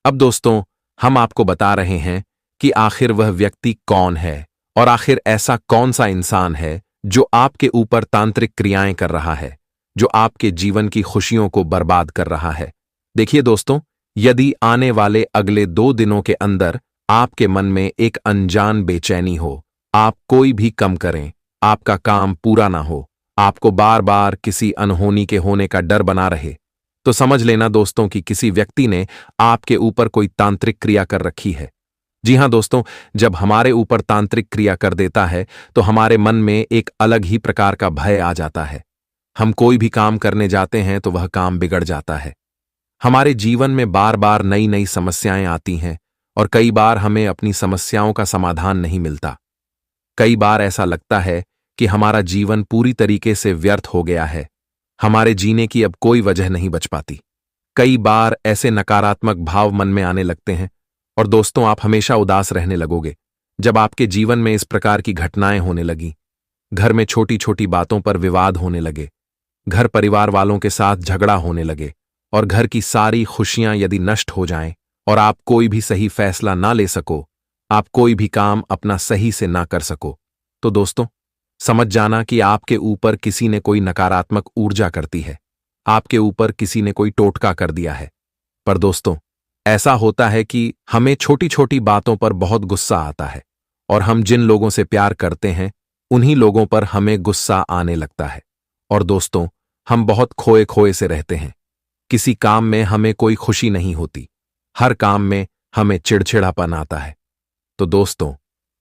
अब दोस्तों, हम आपको बता रहे हैं कि आखिर वह व्यक्ति कौन है और आखिर ऐसा कौन सा इंसान है जो आपके ऊपर तांत्रिक क्रियाएं कर रहा है, जो आपके जीवन की खुशियों को बर्बाद कर रहा है। देखिए दोस्तों, यदि आने वाले अगले 2 दिनों के अंदर आपके मन में एक अनजान बेचैनी हो, आप कोई भी कम करें, आपका काम पूरा ना हो, आपको बार बार किसी अनहोनी के होने का डर बना रहे, तो समझ लेना दोस्तों कि किसी व्यक्ति ने आपके ऊपर कोई तांत्रिक क्रिया कर रखी है। जी हां दोस्तों, जब हमारे ऊपर तांत्रिक क्रिया कर देता है तो हमारे मन में एक अलग ही प्रकार का भय आ जाता है। हम कोई भी काम करने जाते हैं तो वह काम बिगड़ जाता है। हमारे जीवन में बार बार नई नई समस्याएं आती हैं और कई बार हमें अपनी समस्याओं का समाधान नहीं मिलता। कई बार ऐसा लगता है कि हमारा जीवन पूरी तरीके से व्यर्थ हो गया है, हमारे जीने की अब कोई वजह नहीं बच पाती। कई बार ऐसे नकारात्मक भाव मन में आने लगते हैं और दोस्तों, आप हमेशा उदास रहने लगोगे जब आपके जीवन में इस प्रकार की घटनाएं होने लगी। घर में छोटी छोटी बातों पर विवाद होने लगे, घर परिवार वालों के साथ झगड़ा होने लगे और घर की सारी खुशियां यदि नष्ट हो जाएं और आप कोई भी सही फैसला ना ले सको, आप कोई भी काम अपना सही से ना कर सको, तो दोस्तों समझ जाना कि आपके ऊपर किसी ने कोई नकारात्मक ऊर्जा करती है, आपके ऊपर किसी ने कोई टोटका कर दिया है। पर दोस्तों, ऐसा होता है कि हमें छोटी छोटी बातों पर बहुत गुस्सा आता है और हम जिन लोगों से प्यार करते हैं उन्हीं लोगों पर हमें गुस्सा आने लगता है। और दोस्तों, हम बहुत खोए खोए से रहते हैं। किसी काम में हमें कोई खुशी नहीं होती, हर काम में हमें चिड़चिड़ापन आता है। तो दोस्तों,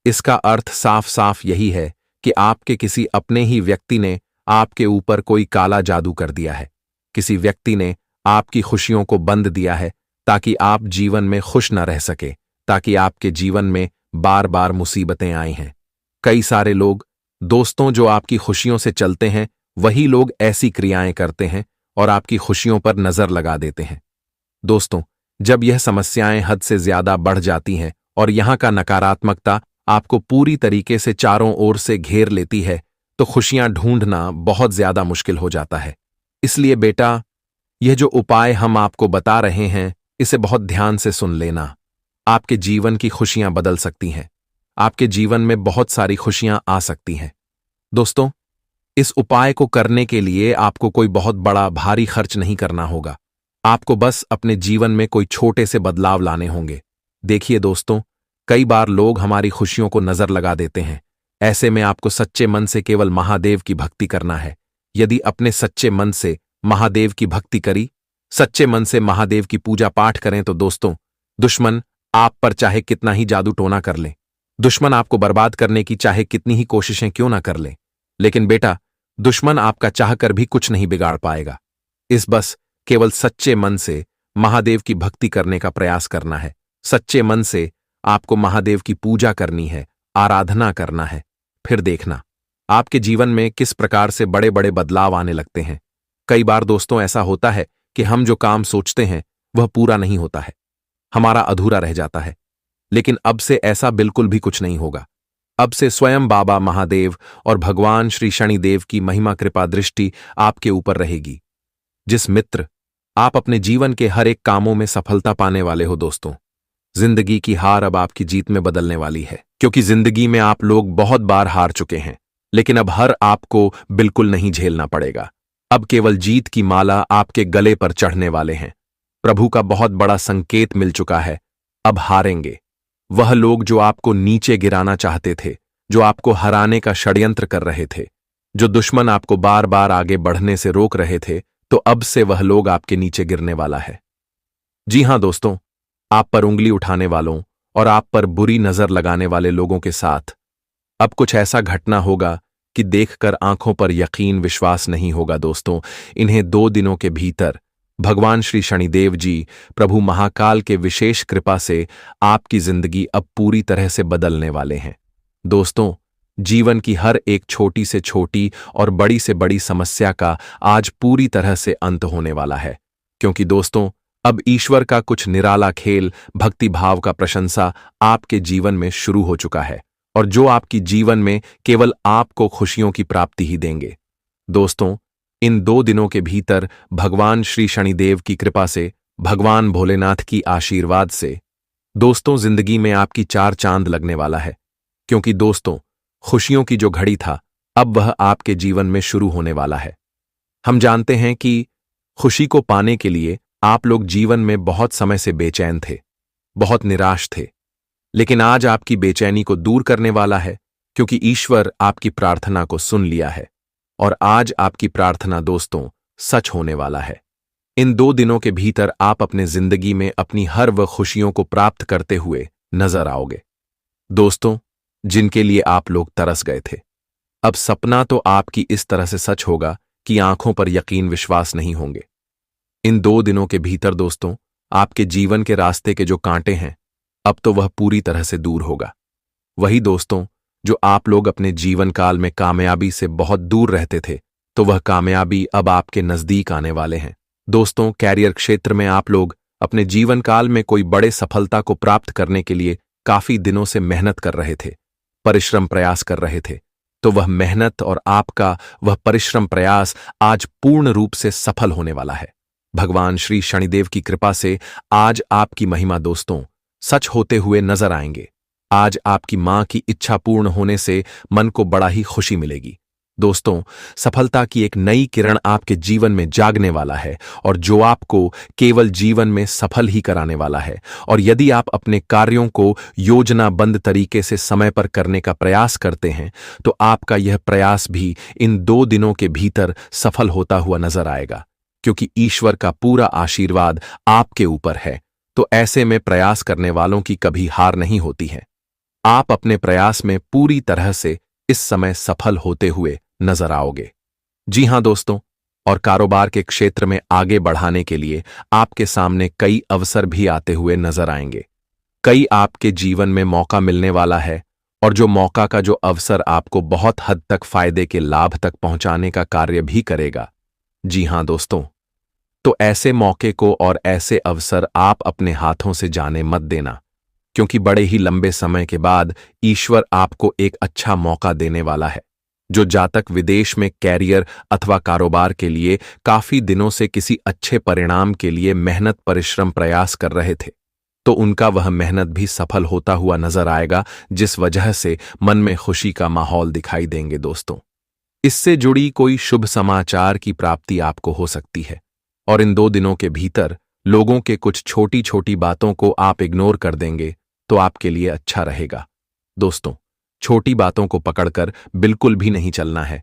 इसका अर्थ साफ साफ यही है कि आपके किसी अपने ही व्यक्ति ने आपके ऊपर कोई काला जादू कर दिया है। किसी व्यक्ति ने आपकी खुशियों को बंद दिया है ताकि आप जीवन में खुश न रह सके, ताकि आपके जीवन में बार बार मुसीबतें आई हैं। कई सारे लोग, दोस्तों, जो आपकी खुशियों से चलते हैं, वही लोग ऐसी क्रियाएं करते हैं और आपकी खुशियों पर नजर लगा देते हैं। दोस्तों, जब यह समस्याएं हद से ज्यादा बढ़ जाती हैं और यहां का नकारात्मकता आपको पूरी तरीके से चारों ओर से घेर लेती है, तो खुशियां ढूंढना बहुत ज्यादा मुश्किल हो जाता है। इसलिए बेटा, यह जो उपाय हम आपको बता रहे हैं, इसे बहुत ध्यान से सुन लेना। आपके जीवन की खुशियां बदल सकती हैं। आपके जीवन में बहुत सारी खुशियां आ सकती हैं। दोस्तों, इस उपाय को करने के लिए आपको कोई बहुत बड़ा भारी खर्च नहीं करना होगा। आपको बस अपने जीवन में कोई छोटे से बदलाव लाने होंगे। देखिए दोस्तों, कई बार लोग हमारी खुशियों को नजर लगा देते हैं। ऐसे में आपको सच्चे मन से केवल महादेव की भक्ति करना है। यदि अपने सच्चे मन से महादेव की भक्ति करी, सच्चे मन से महादेव की पूजा पाठ करें, तो दोस्तों, दुश्मन आप पर चाहे कितना ही जादू टोना कर ले, दुश्मन आपको बर्बाद करने की चाहे कितनी ही कोशिशें क्यों ना कर ले, लेकिन बेटा, दुश्मन आपका चाहकर भी कुछ नहीं बिगाड़ पाएगा। इस बस केवल सच्चे मन से महादेव की भक्ति करने का प्रयास करना है। सच्चे मन से आपको महादेव की पूजा करनी है, आराधना करना है। फिर देखना आपके जीवन में किस प्रकार से बड़े बड़े बदलाव आने लगते हैं। कई बार दोस्तों, ऐसा होता है कि हम जो काम सोचते हैं वह पूरा नहीं होता है, हमारा अधूरा रह जाता है। लेकिन अब से ऐसा बिल्कुल भी कुछ नहीं होगा। अब से स्वयं बाबा महादेव और भगवान श्री शनिदेव की महिमा कृपा दृष्टि आपके ऊपर रहेगी। जिस मित्र, आप अपने जीवन के हर एक कामों में सफलता पाने वाले हो दोस्तों। जिंदगी की हार अब आपकी जीत में बदलने वाली है, क्योंकि जिंदगी में आप लोग बहुत बार हार चुके हैं, लेकिन अब हर आपको बिल्कुल नहीं झेलना पड़ेगा। अब केवल जीत की माला आपके गले पर चढ़ने वाले हैं। प्रभु का बहुत बड़ा संकेत मिल चुका है। अब हारेंगे वह लोग जो आपको नीचे गिराना चाहते थे, जो आपको हराने का षड्यंत्र कर रहे थे, जो दुश्मन आपको बार बार आगे बढ़ने से रोक रहे थे, तो अब से वह लोग आपके नीचे गिरने वाला है। जी हां दोस्तों, आप पर उंगली उठाने वालों और आप पर बुरी नजर लगाने वाले लोगों के साथ अब कुछ ऐसा घटना होगा कि देखकर आंखों पर यकीन विश्वास नहीं होगा दोस्तों। इन्हें 2 दिनों के भीतर भगवान श्री शनिदेव जी, प्रभु महाकाल के विशेष कृपा से आपकी जिंदगी अब पूरी तरह से बदलने वाले हैं। दोस्तों, जीवन की हर एक छोटी से छोटी और बड़ी से बड़ी समस्या का आज पूरी तरह से अंत होने वाला है, क्योंकि दोस्तों, अब ईश्वर का कुछ निराला खेल, भक्ति भाव का प्रशंसा आपके जीवन में शुरू हो चुका है, और जो आपकी जीवन में केवल आपको खुशियों की प्राप्ति ही देंगे। दोस्तों, इन 2 दिनों के भीतर भगवान श्री शनिदेव की कृपा से, भगवान भोलेनाथ की आशीर्वाद से दोस्तों, जिंदगी में आपकी 4 चांद लगने वाला है, क्योंकि दोस्तों, खुशियों की जो घड़ी था, अब वह आपके जीवन में शुरू होने वाला है। हम जानते हैं कि खुशी को पाने के लिए आप लोग जीवन में बहुत समय से बेचैन थे, बहुत निराश थे, लेकिन आज आपकी बेचैनी को दूर करने वाला है, क्योंकि ईश्वर आपकी प्रार्थना को सुन लिया है, और आज आपकी प्रार्थना दोस्तों सच होने वाला है। इन 2 दिनों के भीतर आप अपने जिंदगी में अपनी हर वह खुशियों को प्राप्त करते हुए नजर आओगे। दोस्तों, जिनके लिए आप लोग तरस गए थे, अब सपना तो आपकी इस तरह से सच होगा कि आंखों पर यकीन विश्वास नहीं होंगे। इन 2 दिनों के भीतर दोस्तों, आपके जीवन के रास्ते के जो कांटे हैं, अब तो वह पूरी तरह से दूर होगा। वही दोस्तों, जो आप लोग अपने जीवन काल में कामयाबी से बहुत दूर रहते थे, तो वह कामयाबी अब आपके नजदीक आने वाले हैं। दोस्तों, कैरियर क्षेत्र में आप लोग अपने जीवन काल में कोई बड़े सफलता को प्राप्त करने के लिए काफी दिनों से मेहनत कर रहे थे, परिश्रम प्रयास कर रहे थे, तो वह मेहनत और आपका वह परिश्रम प्रयास आज पूर्ण रूप से सफल होने वाला है। भगवान श्री शनिदेव की कृपा से आज आपकी महिमा दोस्तों सच होते हुए नजर आएंगे। आज आपकी मां की इच्छा पूर्ण होने से मन को बड़ा ही खुशी मिलेगी। दोस्तों, सफलता की एक नई किरण आपके जीवन में जागने वाला है और जो आपको केवल जीवन में सफल ही कराने वाला है। और यदि आप अपने कार्यों को योजनाबद्ध तरीके से समय पर करने का प्रयास करते हैं, तो आपका यह प्रयास भी इन 2 दिनों के भीतर सफल होता हुआ नजर आएगा, क्योंकि ईश्वर का पूरा आशीर्वाद आपके ऊपर है। तो ऐसे में प्रयास करने वालों की कभी हार नहीं होती है। आप अपने प्रयास में पूरी तरह से इस समय सफल होते हुए नजर आओगे। जी हां दोस्तों, और कारोबार के क्षेत्र में आगे बढ़ाने के लिए आपके सामने कई अवसर भी आते हुए नजर आएंगे। कई आपके जीवन में मौका मिलने वाला है, और जो मौका का जो अवसर आपको बहुत हद तक फायदे के लाभ तक पहुंचाने का कार्य भी करेगा। जी हां दोस्तों, तो ऐसे मौके को और ऐसे अवसर आप अपने हाथों से जाने मत देना, क्योंकि बड़े ही लंबे समय के बाद ईश्वर आपको एक अच्छा मौका देने वाला है। जो जातक विदेश में कैरियर अथवा कारोबार के लिए काफी दिनों से किसी अच्छे परिणाम के लिए मेहनत परिश्रम प्रयास कर रहे थे, तो उनका वह मेहनत भी सफल होता हुआ नजर आएगा, जिस वजह से मन में खुशी का माहौल दिखाई देंगे दोस्तों। इससे जुड़ी कोई शुभ समाचार की प्राप्ति आपको हो सकती है, और इन 2 दिनों के भीतर लोगों के कुछ छोटी छोटी बातों को आप इग्नोर कर देंगे तो आपके लिए अच्छा रहेगा। दोस्तों, छोटी बातों को पकड़कर बिल्कुल भी नहीं चलना है,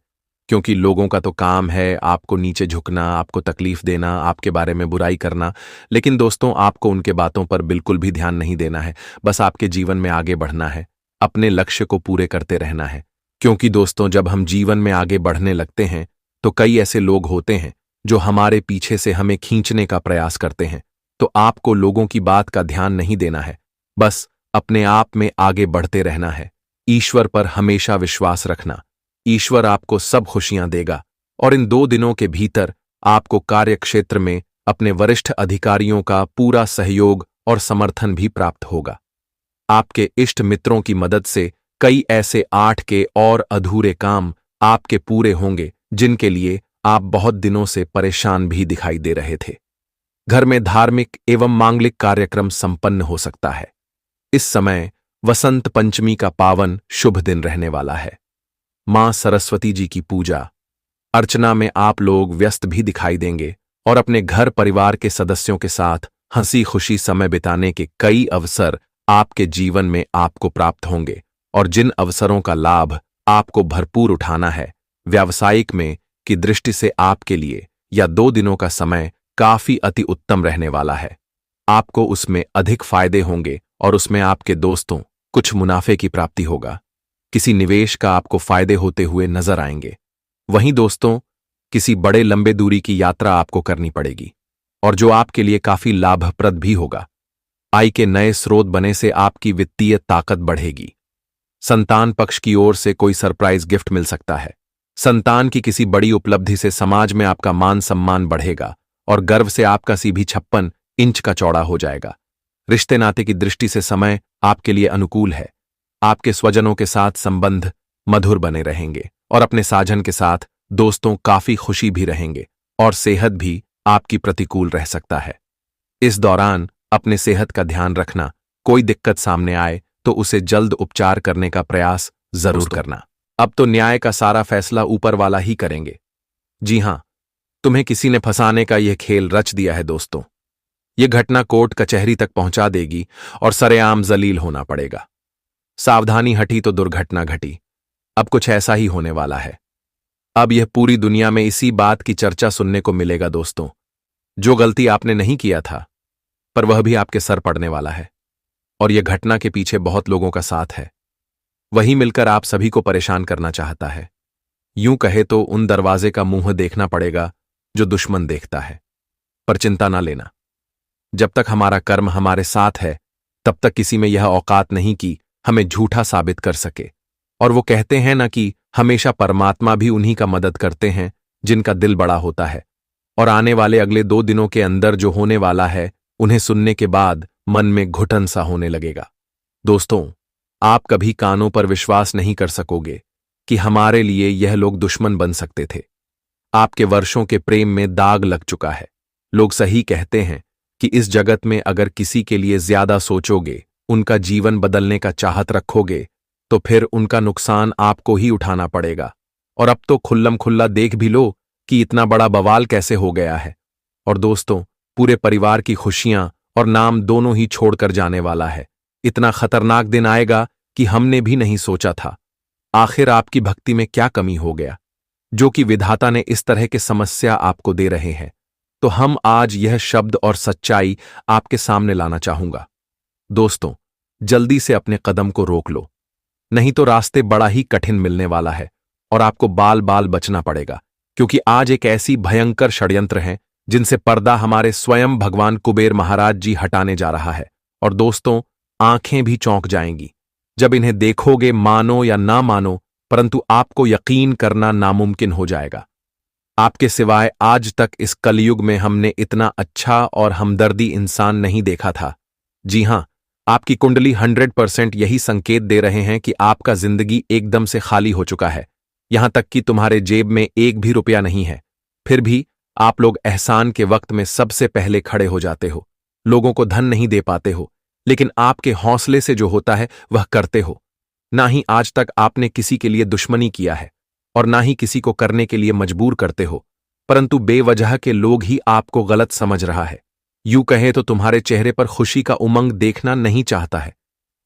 क्योंकि लोगों का तो काम है आपको नीचे झुकना, आपको तकलीफ देना, आपके बारे में बुराई करना। लेकिन दोस्तों, आपको उनके बातों पर बिल्कुल भी ध्यान नहीं देना है। बस आपके जीवन में आगे बढ़ना है, अपने लक्ष्य को पूरे करते रहना है। क्योंकि दोस्तों, जब हम जीवन में आगे बढ़ने लगते हैं तो कई ऐसे लोग होते हैं जो हमारे पीछे से हमें खींचने का प्रयास करते हैं। तो आपको लोगों की बात का ध्यान नहीं देना है, बस अपने आप में आगे बढ़ते रहना है। ईश्वर पर हमेशा विश्वास रखना, ईश्वर आपको सब खुशियां देगा। और इन 2 दिनों के भीतर आपको कार्यक्षेत्र में अपने वरिष्ठ अधिकारियों का पूरा सहयोग और समर्थन भी प्राप्त होगा। आपके इष्ट मित्रों की मदद से कई ऐसे 8 के और अधूरे काम आपके पूरे होंगे, जिनके लिए आप बहुत दिनों से परेशान भी दिखाई दे रहे थे। घर में धार्मिक एवं मांगलिक कार्यक्रम संपन्न हो सकता है। इस समय वसंत पंचमी का पावन शुभ दिन रहने वाला है। मां सरस्वती जी की पूजा अर्चना में आप लोग व्यस्त भी दिखाई देंगे, और अपने घर परिवार के सदस्यों के साथ हंसी खुशी समय बिताने के कई अवसर आपके जीवन में आपको प्राप्त होंगे। और जिन अवसरों का लाभ आपको भरपूर उठाना है, व्यावसायिक में की दृष्टि से आपके लिए या 2 दिनों का समय काफी अति उत्तम रहने वाला है। आपको उसमें अधिक फायदे होंगे और उसमें आपके दोस्तों कुछ मुनाफे की प्राप्ति होगा। किसी निवेश का आपको फायदे होते हुए नजर आएंगे। वहीं दोस्तों, किसी बड़े लंबे दूरी की यात्रा आपको करनी पड़ेगी, और जो आपके लिए काफी लाभप्रद भी होगा। आय के नए स्रोत बने से आपकी वित्तीय ताकत बढ़ेगी। संतान पक्ष की ओर से कोई सरप्राइज गिफ्ट मिल सकता है। संतान की किसी बड़ी उपलब्धि से समाज में आपका मान सम्मान बढ़ेगा, और गर्व से आपका सीभी 56 इंच का चौड़ा हो जाएगा। रिश्ते नाते की दृष्टि से समय आपके लिए अनुकूल है। आपके स्वजनों के साथ संबंध मधुर बने रहेंगे, और अपने साजन के साथ दोस्तों काफी खुशी भी रहेंगे, और सेहत भी आपकी प्रतिकूल रह सकता है। इस दौरान अपने सेहत का ध्यान रखना। कोई दिक्कत सामने आए तो उसे जल्द उपचार करने का प्रयास जरूर करना। अब तो न्याय का सारा फैसला ऊपर वाला ही करेंगे। जी हां, तुम्हें किसी ने फंसाने का यह खेल रच दिया है दोस्तों। यह घटना कोर्ट कचहरी तक पहुंचा देगी और सरेआम जलील होना पड़ेगा। सावधानी हटी तो दुर्घटना घटी। अब कुछ ऐसा ही होने वाला है। अब यह पूरी दुनिया में इसी बात की चर्चा सुनने को मिलेगा दोस्तों। जो गलती आपने नहीं किया था, पर वह भी आपके सर पड़ने वाला है, और यह घटना के पीछे बहुत लोगों का साथ है। वही मिलकर आप सभी को परेशान करना चाहता है। यूं कहे तो उन दरवाजे का मुंह देखना पड़ेगा जो दुश्मन देखता है। पर चिंता ना लेना, जब तक हमारा कर्म हमारे साथ है, तब तक किसी में यह औकात नहीं कि हमें झूठा साबित कर सके। और वो कहते हैं ना कि हमेशा परमात्मा भी उन्हीं का मदद करते हैं जिनका दिल बड़ा होता है। और आने वाले अगले 2 दिनों के अंदर जो होने वाला है, उन्हें सुनने के बाद मन में घुटन सा होने लगेगा। दोस्तों, आप कभी कानों पर विश्वास नहीं कर सकोगे कि हमारे लिए यह लोग दुश्मन बन सकते थे। आपके वर्षों के प्रेम में दाग लग चुका है। लोग सही कहते हैं कि इस जगत में अगर किसी के लिए ज्यादा सोचोगे, उनका जीवन बदलने का चाहत रखोगे, तो फिर उनका नुकसान आपको ही उठाना पड़ेगा। और अब तो खुल्लम खुल्ला देख भी लो कि इतना बड़ा बवाल कैसे हो गया है। और दोस्तों, पूरे परिवार की खुशियां और नाम दोनों ही छोड़कर जाने वाला है। इतना खतरनाक दिन आएगा कि हमने भी नहीं सोचा था। आखिर आपकी भक्ति में क्या कमी हो गया जो कि विधाता ने इस तरह की समस्या आपको दे रहे हैं? तो हम आज यह शब्द और सच्चाई आपके सामने लाना चाहूंगा। दोस्तों, जल्दी से अपने कदम को रोक लो, नहीं तो रास्ते बड़ा ही कठिन मिलने वाला है और आपको बाल बाल बचना पड़ेगा, क्योंकि आज एक ऐसी भयंकर षड्यंत्र है जिनसे पर्दा हमारे स्वयं भगवान कुबेर महाराज जी हटाने जा रहा है। और दोस्तों, आंखें भी चौंक जाएंगी जब इन्हें देखोगे। मानो या ना मानो, परंतु आपको यकीन करना नामुमकिन हो जाएगा। आपके सिवाय आज तक इस कलयुग में हमने इतना अच्छा और हमदर्दी इंसान नहीं देखा था। जी हां, आपकी कुंडली 100% यही संकेत दे रहे हैं कि आपका जिंदगी एकदम से खाली हो चुका है। यहां तक कि तुम्हारे जेब में एक भी रुपया नहीं है। फिर भी आप लोग एहसान के वक्त में सबसे पहले खड़े हो जाते हो। लोगों को धन नहीं दे पाते हो, लेकिन आपके हौसले से जो होता है वह करते हो। ना ही आज तक आपने किसी के लिए दुश्मनी किया है और ना ही किसी को करने के लिए मजबूर करते हो, परंतु बेवजह के लोग ही आपको गलत समझ रहा है। यूं कहें तो तुम्हारे चेहरे पर खुशी का उमंग देखना नहीं चाहता है।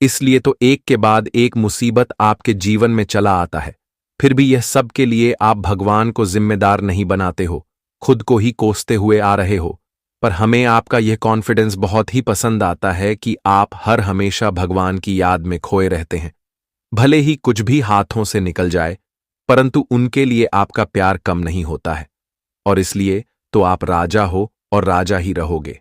इसलिए तो एक के बाद एक मुसीबत आपके जीवन में चला आता है। फिर भी यह सब के लिए आप भगवान को जिम्मेदार नहीं बनाते हो, खुद को ही कोसते हुए आ रहे हो। पर हमें आपका यह कॉन्फिडेंस बहुत ही पसंद आता है कि आप हर हमेशा भगवान की याद में खोए रहते हैं। भले ही कुछ भी हाथों से निकल जाए, परंतु उनके लिए आपका प्यार कम नहीं होता है। और इसलिए तो आप राजा हो और राजा ही रहोगे।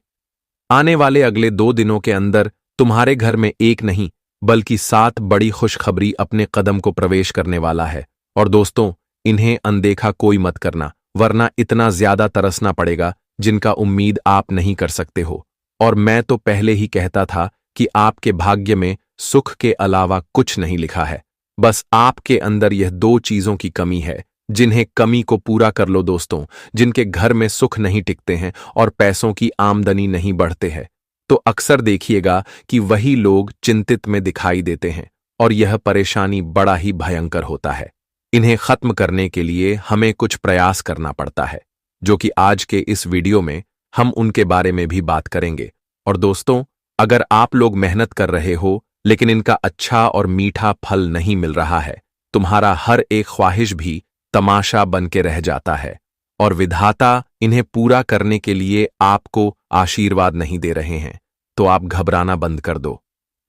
आने वाले अगले 2 दिनों के अंदर तुम्हारे घर में एक नहीं बल्कि 7 बड़ी खुशखबरी अपने कदम को प्रवेश करने वाला है। और दोस्तों, इन्हें अनदेखा कोई मत करना, वरना इतना ज्यादा तरसना पड़ेगा जिनका उम्मीद आप नहीं कर सकते हो। और मैं तो पहले ही कहता था कि आपके भाग्य में सुख के अलावा कुछ नहीं लिखा है। बस आपके अंदर यह 2 चीजों की कमी है, जिन्हें कमी को पूरा कर लो दोस्तों। जिनके घर में सुख नहीं टिकते हैं और पैसों की आमदनी नहीं बढ़ते हैं, तो अक्सर देखिएगा कि वही लोग चिंतित में दिखाई देते हैं और यह परेशानी बड़ा ही भयंकर होता है। इन्हें खत्म करने के लिए हमें कुछ प्रयास करना पड़ता है, जो कि आज के इस वीडियो में हम उनके बारे में भी बात करेंगे। और दोस्तों, अगर आप लोग मेहनत कर रहे हो लेकिन इनका अच्छा और मीठा फल नहीं मिल रहा है, तुम्हारा हर एक ख्वाहिश भी तमाशा बन के रह जाता है और विधाता इन्हें पूरा करने के लिए आपको आशीर्वाद नहीं दे रहे हैं, तो आप घबराना बंद कर दो।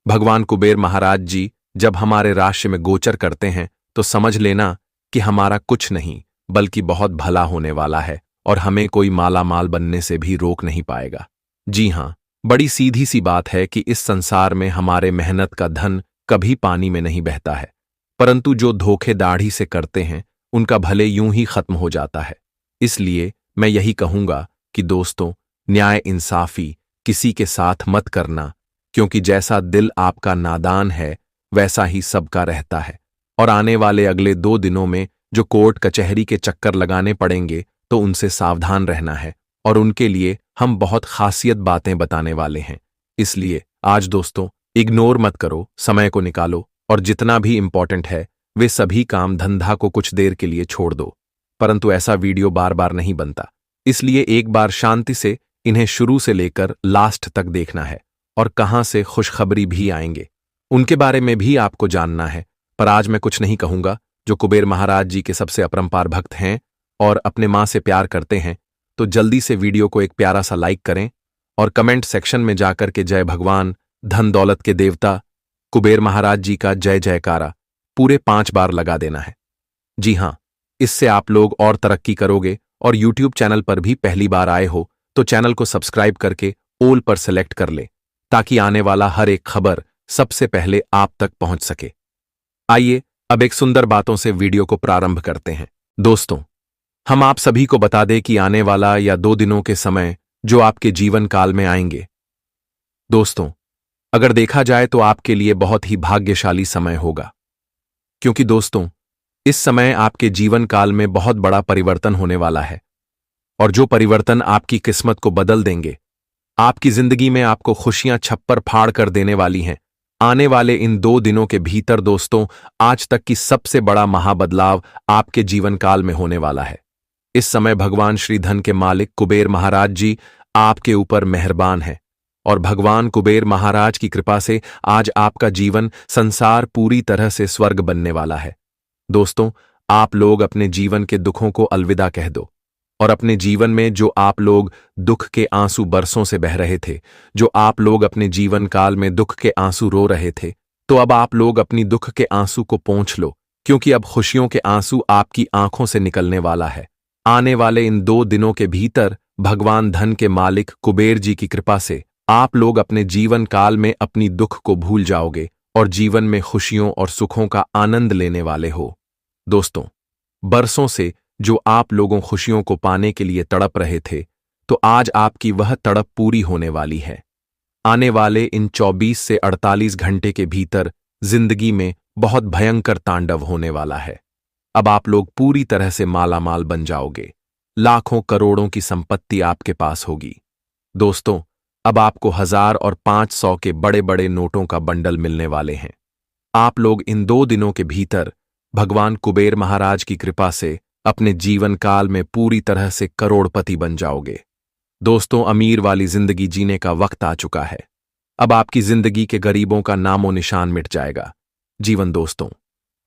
भगवान कुबेर महाराज जी जब हमारे राशि में गोचर करते हैं तो समझ लेना कि हमारा कुछ नहीं बल्कि बहुत भला होने वाला है और हमें कोई माला माल बनने से भी रोक नहीं पाएगा। जी हां, बड़ी सीधी सी बात है कि इस संसार में हमारे मेहनत का धन कभी पानी में नहीं बहता है, परंतु जो धोखे दाढ़ी से करते हैं उनका भले यूं ही खत्म हो जाता है। इसलिए मैं यही कहूंगा कि दोस्तों, न्याय इंसाफी किसी के साथ मत करना, क्योंकि जैसा दिल आपका नादान है वैसा ही सबका रहता है। और आने वाले अगले 2 दिनों में जो कोर्ट कचहरी के चक्कर लगाने पड़ेंगे तो उनसे सावधान रहना है और उनके लिए हम बहुत खासियत बातें बताने वाले हैं। इसलिए आज दोस्तों, इग्नोर मत करो, समय को निकालो और जितना भी इंपॉर्टेंट है वे सभी काम धंधा को कुछ देर के लिए छोड़ दो। परंतु ऐसा वीडियो बार बार नहीं बनता, इसलिए एक बार शांति से इन्हें शुरू से लेकर लास्ट तक देखना है और कहां से खुशखबरी भी आएंगे उनके बारे में भी आपको जानना है। पर आज मैं कुछ नहीं कहूंगा। जो कुबेर महाराज जी के सबसे अपरंपार भक्त हैं और अपने मां से प्यार करते हैं, तो जल्दी से वीडियो को एक प्यारा सा लाइक करें और कमेंट सेक्शन में जाकर के जय भगवान धन दौलत के देवता कुबेर महाराज जी का जय जयकारा पूरे 5 बार लगा देना है। जी हां, इससे आप लोग और तरक्की करोगे। और यूट्यूब चैनल पर भी पहली बार आए हो तो चैनल को सब्सक्राइब करके ऑल पर सेलेक्ट कर ले, ताकि आने वाला हर एक खबर सबसे पहले आप तक पहुंच सके। आइए अब एक सुंदर बातों से वीडियो को प्रारंभ करते हैं। दोस्तों, हम आप सभी को बता दें कि आने वाला या 2 दिनों के समय जो आपके जीवन काल में आएंगे, दोस्तों, अगर देखा जाए तो आपके लिए बहुत ही भाग्यशाली समय होगा, क्योंकि दोस्तों, इस समय आपके जीवन काल में बहुत बड़ा परिवर्तन होने वाला है और जो परिवर्तन आपकी किस्मत को बदल देंगे। आपकी जिंदगी में आपको खुशियां छप्पर फाड़ कर देने वाली हैं। आने वाले इन 2 दिनों के भीतर दोस्तों, आज तक की सबसे बड़ा महाबदलाव आपके जीवन काल में होने वाला है। इस समय भगवान श्री धन के मालिक कुबेर महाराज जी आपके ऊपर मेहरबान हैं और भगवान कुबेर महाराज की कृपा से आज आपका जीवन संसार पूरी तरह से स्वर्ग बनने वाला है। दोस्तों, आप लोग अपने जीवन के दुखों को अलविदा कह दो और अपने जीवन में जो आप लोग दुख के आंसू बरसों से बह रहे थे, जो आप लोग अपने जीवन काल में दुख के आंसू रो रहे थे, तो अब आप लोग अपनी दुख के आंसू को पोंछ लो, क्योंकि अब खुशियों के आंसू आपकी आंखों से निकलने वाला है। आने वाले इन 2 दिनों के भीतर भगवान धन के मालिक कुबेर जी की कृपा से आप लोग अपने जीवन काल में अपनी दुख को भूल जाओगे और जीवन में खुशियों और सुखों का आनंद लेने वाले हो। दोस्तों, बरसों से जो आप लोगों खुशियों को पाने के लिए तड़प रहे थे, तो आज आपकी वह तड़प पूरी होने वाली है। आने वाले इन 24 से 48 घंटे के भीतर जिंदगी में बहुत भयंकर तांडव होने वाला है। अब आप लोग पूरी तरह से मालामाल बन जाओगे, लाखों करोड़ों की संपत्ति आपके पास होगी। दोस्तों, अब आपको 1000 और 500 के बड़े बड़े नोटों का बंडल मिलने वाले हैं। आप लोग इन 2 दिनों के भीतर भगवान कुबेर महाराज की कृपा से अपने जीवन काल में पूरी तरह से करोड़पति बन जाओगे। दोस्तों, अमीर वाली जिंदगी जीने का वक्त आ चुका है। अब आपकी जिंदगी के गरीबों का नामो निशान मिट जाएगा। जीवन दोस्तों,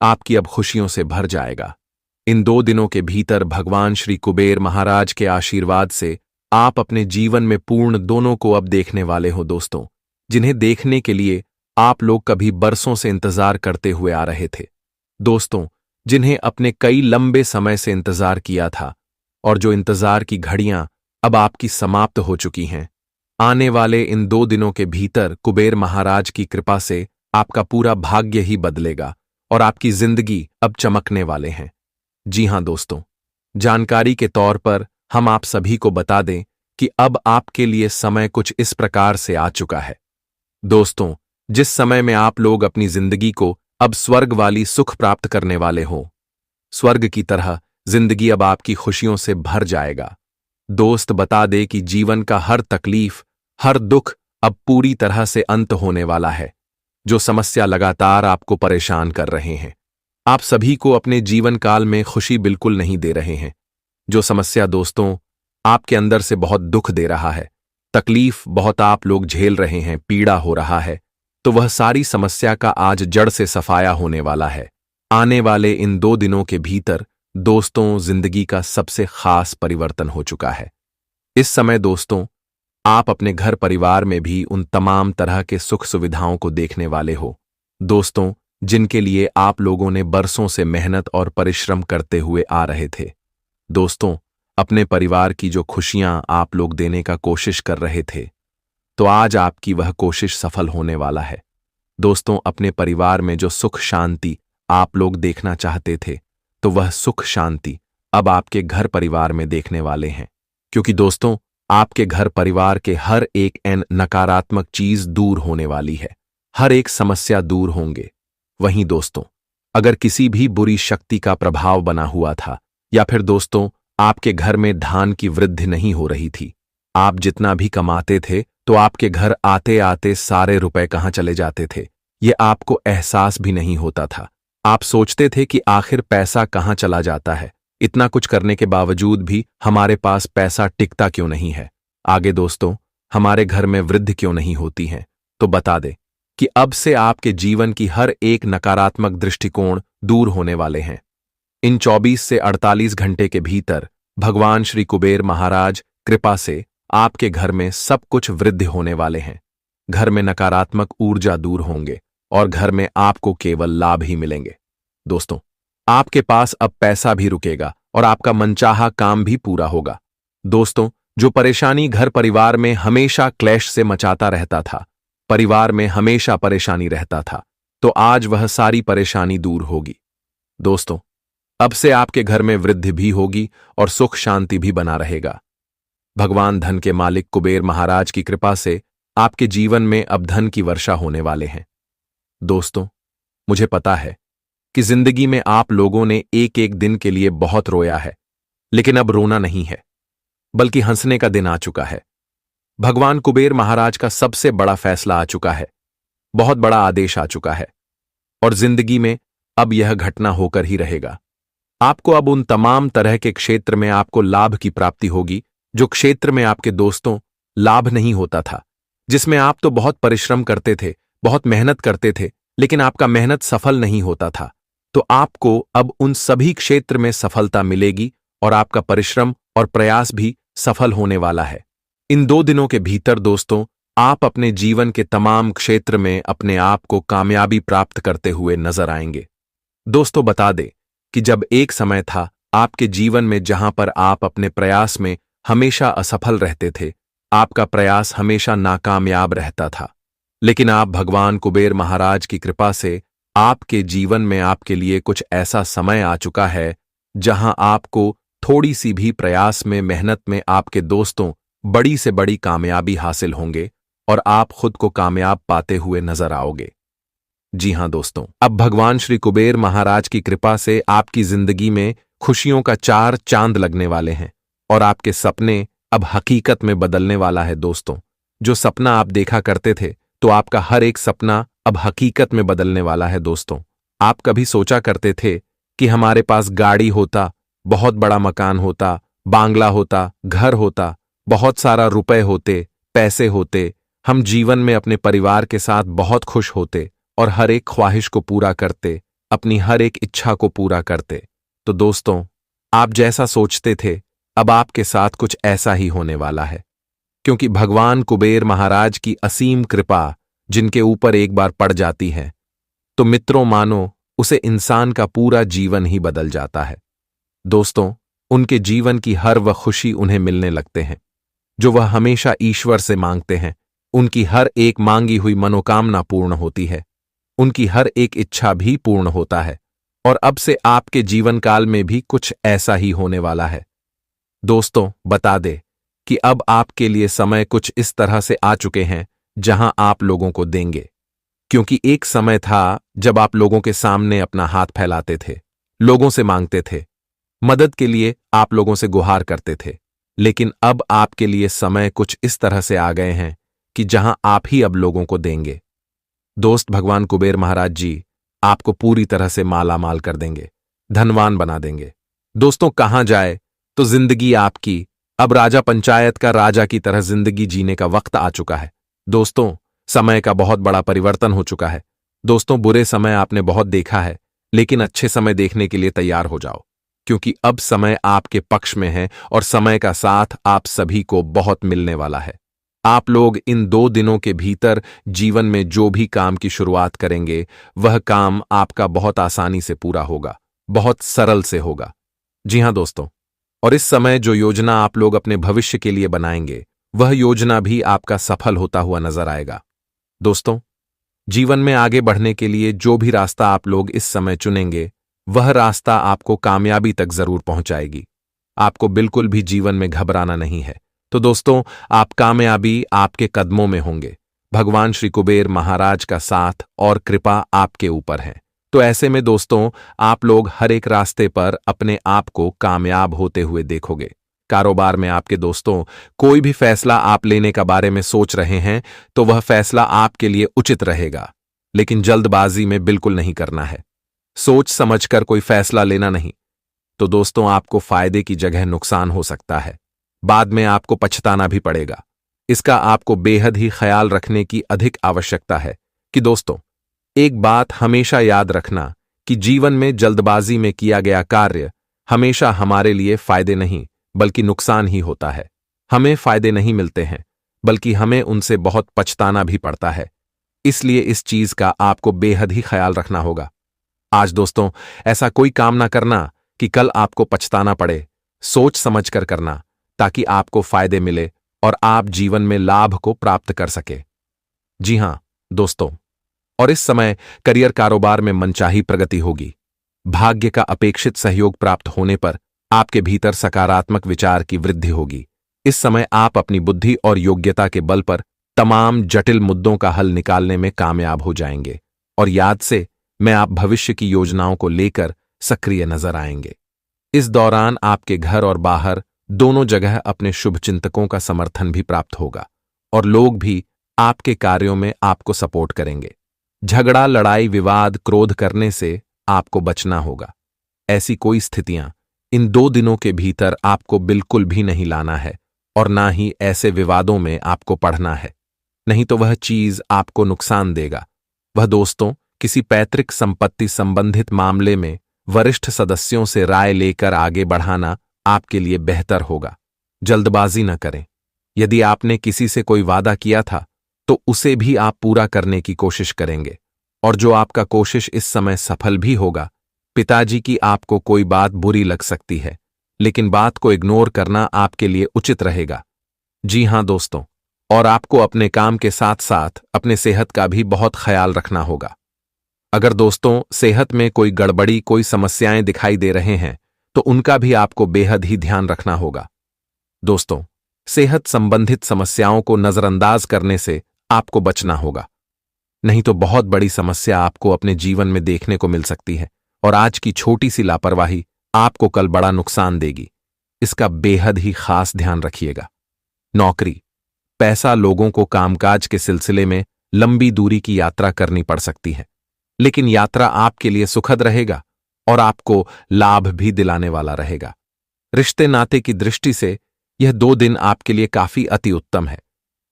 आपकी अब खुशियों से भर जाएगा। इन 2 दिनों के भीतर भगवान श्री कुबेर महाराज के आशीर्वाद से आप अपने जीवन में पूर्ण दोनों को अब देखने वाले हो। दोस्तों, जिन्हें देखने के लिए आप लोग कभी बरसों से इंतजार करते हुए आ रहे थे, दोस्तों, जिन्हें अपने कई लंबे समय से इंतजार किया था और जो इंतजार की घड़ियां अब आपकी समाप्त हो चुकी हैं, आने वाले इन 2 दिनों के भीतर कुबेर महाराज की कृपा से आपका पूरा भाग्य ही बदलेगा और आपकी जिंदगी अब चमकने वाले हैं। जी हां दोस्तों, जानकारी के तौर पर हम आप सभी को बता दें कि अब आपके लिए समय कुछ इस प्रकार से आ चुका है। दोस्तों, जिस समय में आप लोग अपनी जिंदगी को अब स्वर्ग वाली सुख प्राप्त करने वाले हो, स्वर्ग की तरह जिंदगी अब आपकी खुशियों से भर जाएगा। दोस्त, बता दे कि जीवन का हर तकलीफ, हर दुख अब पूरी तरह से अंत होने वाला है। जो समस्या लगातार आपको परेशान कर रहे हैं, आप सभी को अपने जीवन काल में खुशी बिल्कुल नहीं दे रहे हैं। जो समस्या दोस्तों आपके अंदर से बहुत दुख दे रहा है, तकलीफ बहुत आप लोग झेल रहे हैं, पीड़ा हो रहा है, तो वह सारी समस्या का आज जड़ से सफाया होने वाला है। आने वाले इन 2 दिनों के भीतर दोस्तों जिंदगी का सबसे खास परिवर्तन हो चुका है। इस समय दोस्तों आप अपने घर परिवार में भी उन तमाम तरह के सुख सुविधाओं को देखने वाले हो, दोस्तों, जिनके लिए आप लोगों ने बरसों से मेहनत और परिश्रम करते हुए आ रहे थे। दोस्तों, अपने परिवार की जो खुशियां आप लोग देने का कोशिश कर रहे थे, तो आज आपकी वह कोशिश सफल होने वाला है। दोस्तों, अपने परिवार में जो सुख शांति आप लोग देखना चाहते थे, तो वह सुख शांति अब आपके घर परिवार में देखने वाले हैं, क्योंकि दोस्तों आपके घर परिवार के हर एक नकारात्मक चीज दूर होने वाली है, हर एक समस्या दूर होंगे। वहीं दोस्तों, अगर किसी भी बुरी शक्ति का प्रभाव बना हुआ था, या फिर दोस्तों आपके घर में धान की वृद्धि नहीं हो रही थी, आप जितना भी कमाते थे तो आपके घर आते आते सारे रुपए कहाँ चले जाते थे, ये आपको एहसास भी नहीं होता था। आप सोचते थे कि आखिर पैसा कहाँ चला जाता है, इतना कुछ करने के बावजूद भी हमारे पास पैसा टिकता क्यों नहीं है, आगे दोस्तों हमारे घर में वृद्धि क्यों नहीं होती है। तो बता दे कि अब से आपके जीवन की हर एक नकारात्मक दृष्टिकोण दूर होने वाले हैं। इन 24 से 48 घंटे के भीतर भगवान श्री कुबेर महाराज कृपा से आपके घर में सब कुछ वृद्धि होने वाले हैं। घर में नकारात्मक ऊर्जा दूर होंगे और घर में आपको केवल लाभ ही मिलेंगे। दोस्तों, आपके पास अब पैसा भी रुकेगा और आपका मनचाहा काम भी पूरा होगा। दोस्तों, जो परेशानी घर परिवार में हमेशा क्लेश से मचाता रहता था, परिवार में हमेशा परेशानी रहता था, तो आज वह सारी परेशानी दूर होगी। दोस्तों, अब से आपके घर में वृद्धि भी होगी और सुख शांति भी बना रहेगा। भगवान धन के मालिक कुबेर महाराज की कृपा से आपके जीवन में अब धन की वर्षा होने वाले हैं। दोस्तों, मुझे पता है कि जिंदगी में आप लोगों ने एक एक दिन के लिए बहुत रोया है, लेकिन अब रोना नहीं है, बल्कि हंसने का दिन आ चुका है। भगवान कुबेर महाराज का सबसे बड़ा फैसला आ चुका है। बहुत बड़ा आदेश आ चुका है और जिंदगी में अब यह घटना होकर ही रहेगा। आपको अब उन तमाम तरह के क्षेत्र में आपको लाभ की प्राप्ति होगी जो क्षेत्र में आपके दोस्तों लाभ नहीं होता था, जिसमें आप तो बहुत परिश्रम करते थे, बहुत मेहनत करते थे, लेकिन आपका मेहनत सफल नहीं होता था। तो आपको अब उन सभी क्षेत्र में सफलता मिलेगी और आपका परिश्रम और प्रयास भी सफल होने वाला है। इन 2 दिनों के भीतर दोस्तों आप अपने जीवन के तमाम क्षेत्र में अपने आप को कामयाबी प्राप्त करते हुए नजर आएंगे। दोस्तों बता दें कि जब एक समय था आपके जीवन में जहां पर आप अपने प्रयास में हमेशा असफल रहते थे, आपका प्रयास हमेशा नाकामयाब रहता था, लेकिन आप भगवान कुबेर महाराज की कृपा से आपके जीवन में आपके लिए कुछ ऐसा समय आ चुका है जहां आपको थोड़ी सी भी प्रयास में मेहनत में आपके दोस्तों बड़ी से बड़ी कामयाबी हासिल होंगे और आप खुद को कामयाब पाते हुए नजर आओगे। जी हां दोस्तों, अब भगवान श्री कुबेर महाराज की कृपा से आपकी जिंदगी में खुशियों का 4 चांद लगने वाले हैं और आपके सपने अब हकीकत में बदलने वाला है। दोस्तों जो सपना आप देखा करते थे तो आपका हर एक सपना अब हकीकत में बदलने वाला है। दोस्तों आप कभी सोचा करते थे कि हमारे पास गाड़ी होता, बहुत बड़ा मकान होता, बांग्ला होता, घर होता, बहुत सारा रुपए होते, पैसे होते, हम जीवन में अपने परिवार के साथ बहुत खुश होते और हर एक ख्वाहिश को पूरा करते, अपनी हर एक इच्छा को पूरा करते। तो दोस्तों आप जैसा सोचते थे अब आपके साथ कुछ ऐसा ही होने वाला है, क्योंकि भगवान कुबेर महाराज की असीम कृपा जिनके ऊपर एक बार पड़ जाती है तो मित्रों मानो उसे इंसान का पूरा जीवन ही बदल जाता है। दोस्तों उनके जीवन की हर वह खुशी उन्हें मिलने लगते हैं जो वह हमेशा ईश्वर से मांगते हैं। उनकी हर एक मांगी हुई मनोकामना पूर्ण होती है, उनकी हर एक इच्छा भी पूर्ण होता है और अब से आपके जीवन काल में भी कुछ ऐसा ही होने वाला है। दोस्तों बता दे कि अब आपके लिए समय कुछ इस तरह से आ चुके हैं जहां आप लोगों को देंगे, क्योंकि एक समय था जब आप लोगों के सामने अपना हाथ फैलाते थे, लोगों से मांगते थे, मदद के लिए आप लोगों से गुहार करते थे, लेकिन अब आपके लिए समय कुछ इस तरह से आ गए हैं कि जहां आप ही अब लोगों को देंगे। दोस्त भगवान कुबेर महाराज जी आपको पूरी तरह से माला माल कर देंगे, धनवान बना देंगे। दोस्तों कहां जाए तो जिंदगी आपकी अब राजा पंचायत का राजा की तरह जिंदगी जीने का वक्त आ चुका है। दोस्तों समय का बहुत बड़ा परिवर्तन हो चुका है। दोस्तों बुरे समय आपने बहुत देखा है, लेकिन अच्छे समय देखने के लिए तैयार हो जाओ, क्योंकि अब समय आपके पक्ष में है और समय का साथ आप सभी को बहुत मिलने वाला है। आप लोग इन 2 दिनों के भीतर जीवन में जो भी काम की शुरुआत करेंगे वह काम आपका बहुत आसानी से पूरा होगा, बहुत सरल से होगा। जी हां दोस्तों, और इस समय जो योजना आप लोग अपने भविष्य के लिए बनाएंगे वह योजना भी आपका सफल होता हुआ नजर आएगा। दोस्तों जीवन में आगे बढ़ने के लिए जो भी रास्ता आप लोग इस समय चुनेंगे वह रास्ता आपको कामयाबी तक जरूर पहुंचाएगी। आपको बिल्कुल भी जीवन में घबराना नहीं है। तो दोस्तों आप कामयाबी आपके कदमों में होंगे। भगवान श्री कुबेर महाराज का साथ और कृपा आपके ऊपर है। तो ऐसे में दोस्तों आप लोग हर एक रास्ते पर अपने आप को कामयाब होते हुए देखोगे। कारोबार में आपके दोस्तों कोई भी फैसला आप लेने का बारे में सोच रहे हैं तो वह फैसला आपके लिए उचित रहेगा, लेकिन जल्दबाजी में बिल्कुल नहीं करना है। सोच समझकर कोई फैसला लेना नहीं, तो दोस्तों आपको फायदे की जगह नुकसान हो सकता है। बाद में आपको पछताना भी पड़ेगा। इसका आपको बेहद ही ख्याल रखने की अधिक आवश्यकता है कि दोस्तों एक बात हमेशा याद रखना कि जीवन में जल्दबाजी में किया गया कार्य हमेशा हमारे लिए फायदे नहीं बल्कि नुकसान ही होता है। हमें फायदे नहीं मिलते हैं बल्कि हमें उनसे बहुत पछताना भी पड़ता है। इसलिए इस चीज का आपको बेहद ही ख्याल रखना होगा। आज दोस्तों ऐसा कोई काम ना करना कि कल आपको पछताना पड़े। सोच समझकर करना ताकि आपको फायदे मिले और आप जीवन में लाभ को प्राप्त कर सके। जी हां दोस्तों, और इस समय करियर कारोबार में मनचाही प्रगति होगी। भाग्य का अपेक्षित सहयोग प्राप्त होने पर आपके भीतर सकारात्मक विचार की वृद्धि होगी। इस समय आप अपनी बुद्धि और योग्यता के बल पर तमाम जटिल मुद्दों का हल निकालने में कामयाब हो जाएंगे और याद से मैं आप भविष्य की योजनाओं को लेकर सक्रिय नजर आएंगे। इस दौरान आपके घर और बाहर दोनों जगह अपने शुभचिंतकों का समर्थन भी प्राप्त होगा और लोग भी आपके कार्यों में आपको सपोर्ट करेंगे। झगड़ा, लड़ाई, विवाद, क्रोध करने से आपको बचना होगा। ऐसी कोई स्थितियां इन 2 दिनों के भीतर आपको बिल्कुल भी नहीं लाना है और ना ही ऐसे विवादों में आपको पढ़ना है, नहीं तो वह चीज आपको नुकसान देगा। वह दोस्तों, किसी पैतृक संपत्ति संबंधित मामले में वरिष्ठ सदस्यों से राय लेकर आगे बढ़ाना आपके लिए बेहतर होगा। जल्दबाजी न करें। यदि आपने किसी से कोई वादा किया था तो उसे भी आप पूरा करने की कोशिश करेंगे, और जो आपका कोशिश इस समय सफल भी होगा। पिताजी की आपको कोई बात बुरी लग सकती है, लेकिन बात को इग्नोर करना आपके लिए उचित रहेगा। जी हां दोस्तों, और आपको अपने काम के साथ साथ अपने सेहत का भी बहुत ख्याल रखना होगा। अगर दोस्तों सेहत में कोई गड़बड़ी, कोई समस्याएं दिखाई दे रहे हैं तो उनका भी आपको बेहद ही ध्यान रखना होगा। दोस्तों, सेहत संबंधित समस्याओं को नजरअंदाज करने से आपको बचना होगा, नहीं तो बहुत बड़ी समस्या आपको अपने जीवन में देखने को मिल सकती है, और आज की छोटी सी लापरवाही आपको कल बड़ा नुकसान देगी। इसका बेहद ही खास ध्यान रखिएगा। नौकरी, पैसा, लोगों को कामकाज के सिलसिले में लंबी दूरी की यात्रा करनी पड़ सकती है, लेकिन यात्रा आपके लिए सुखद रहेगा और आपको लाभ भी दिलाने वाला रहेगा। रिश्ते नाते की दृष्टि से यह 2 दिन आपके लिए काफी अति उत्तम है।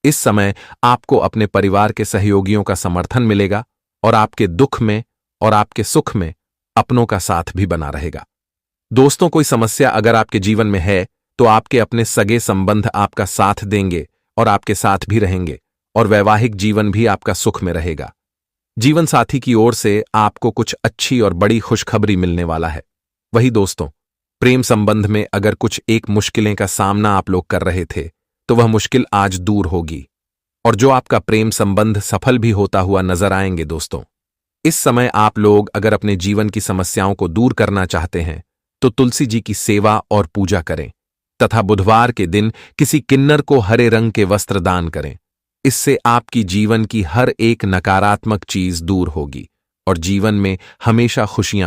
इस समय आपको अपने परिवार के सहयोगियों का समर्थन मिलेगा और आपके दुख में और आपके सुख में अपनों का साथ भी बना रहेगा। दोस्तों, कोई समस्या अगर आपके जीवन में है तो आपके अपने सगे संबंध आपका साथ देंगे और आपके साथ भी रहेंगे, और वैवाहिक जीवन भी आपका सुख में रहेगा। जीवन साथी की ओर से आपको कुछ अच्छी और बड़ी खुशखबरी मिलने वाला है। वही दोस्तों, प्रेम संबंध में अगर कुछ एक मुश्किलें का सामना आप लोग कर रहे थे तो वह मुश्किल आज दूर होगी, और जो आपका प्रेम संबंध सफल भी होता हुआ नजर आएंगे। दोस्तों, इस समय आप लोग अगर अपने जीवन की समस्याओं को दूर करना चाहते हैं तो तुलसी जी की सेवा और पूजा करें, तथा बुधवार के दिन किसी किन्नर को हरे रंग के वस्त्र दान करें। इससे आपकी जीवन की हर एक नकारात्मक चीज दूर होगी और जीवन में हमेशा खुशियां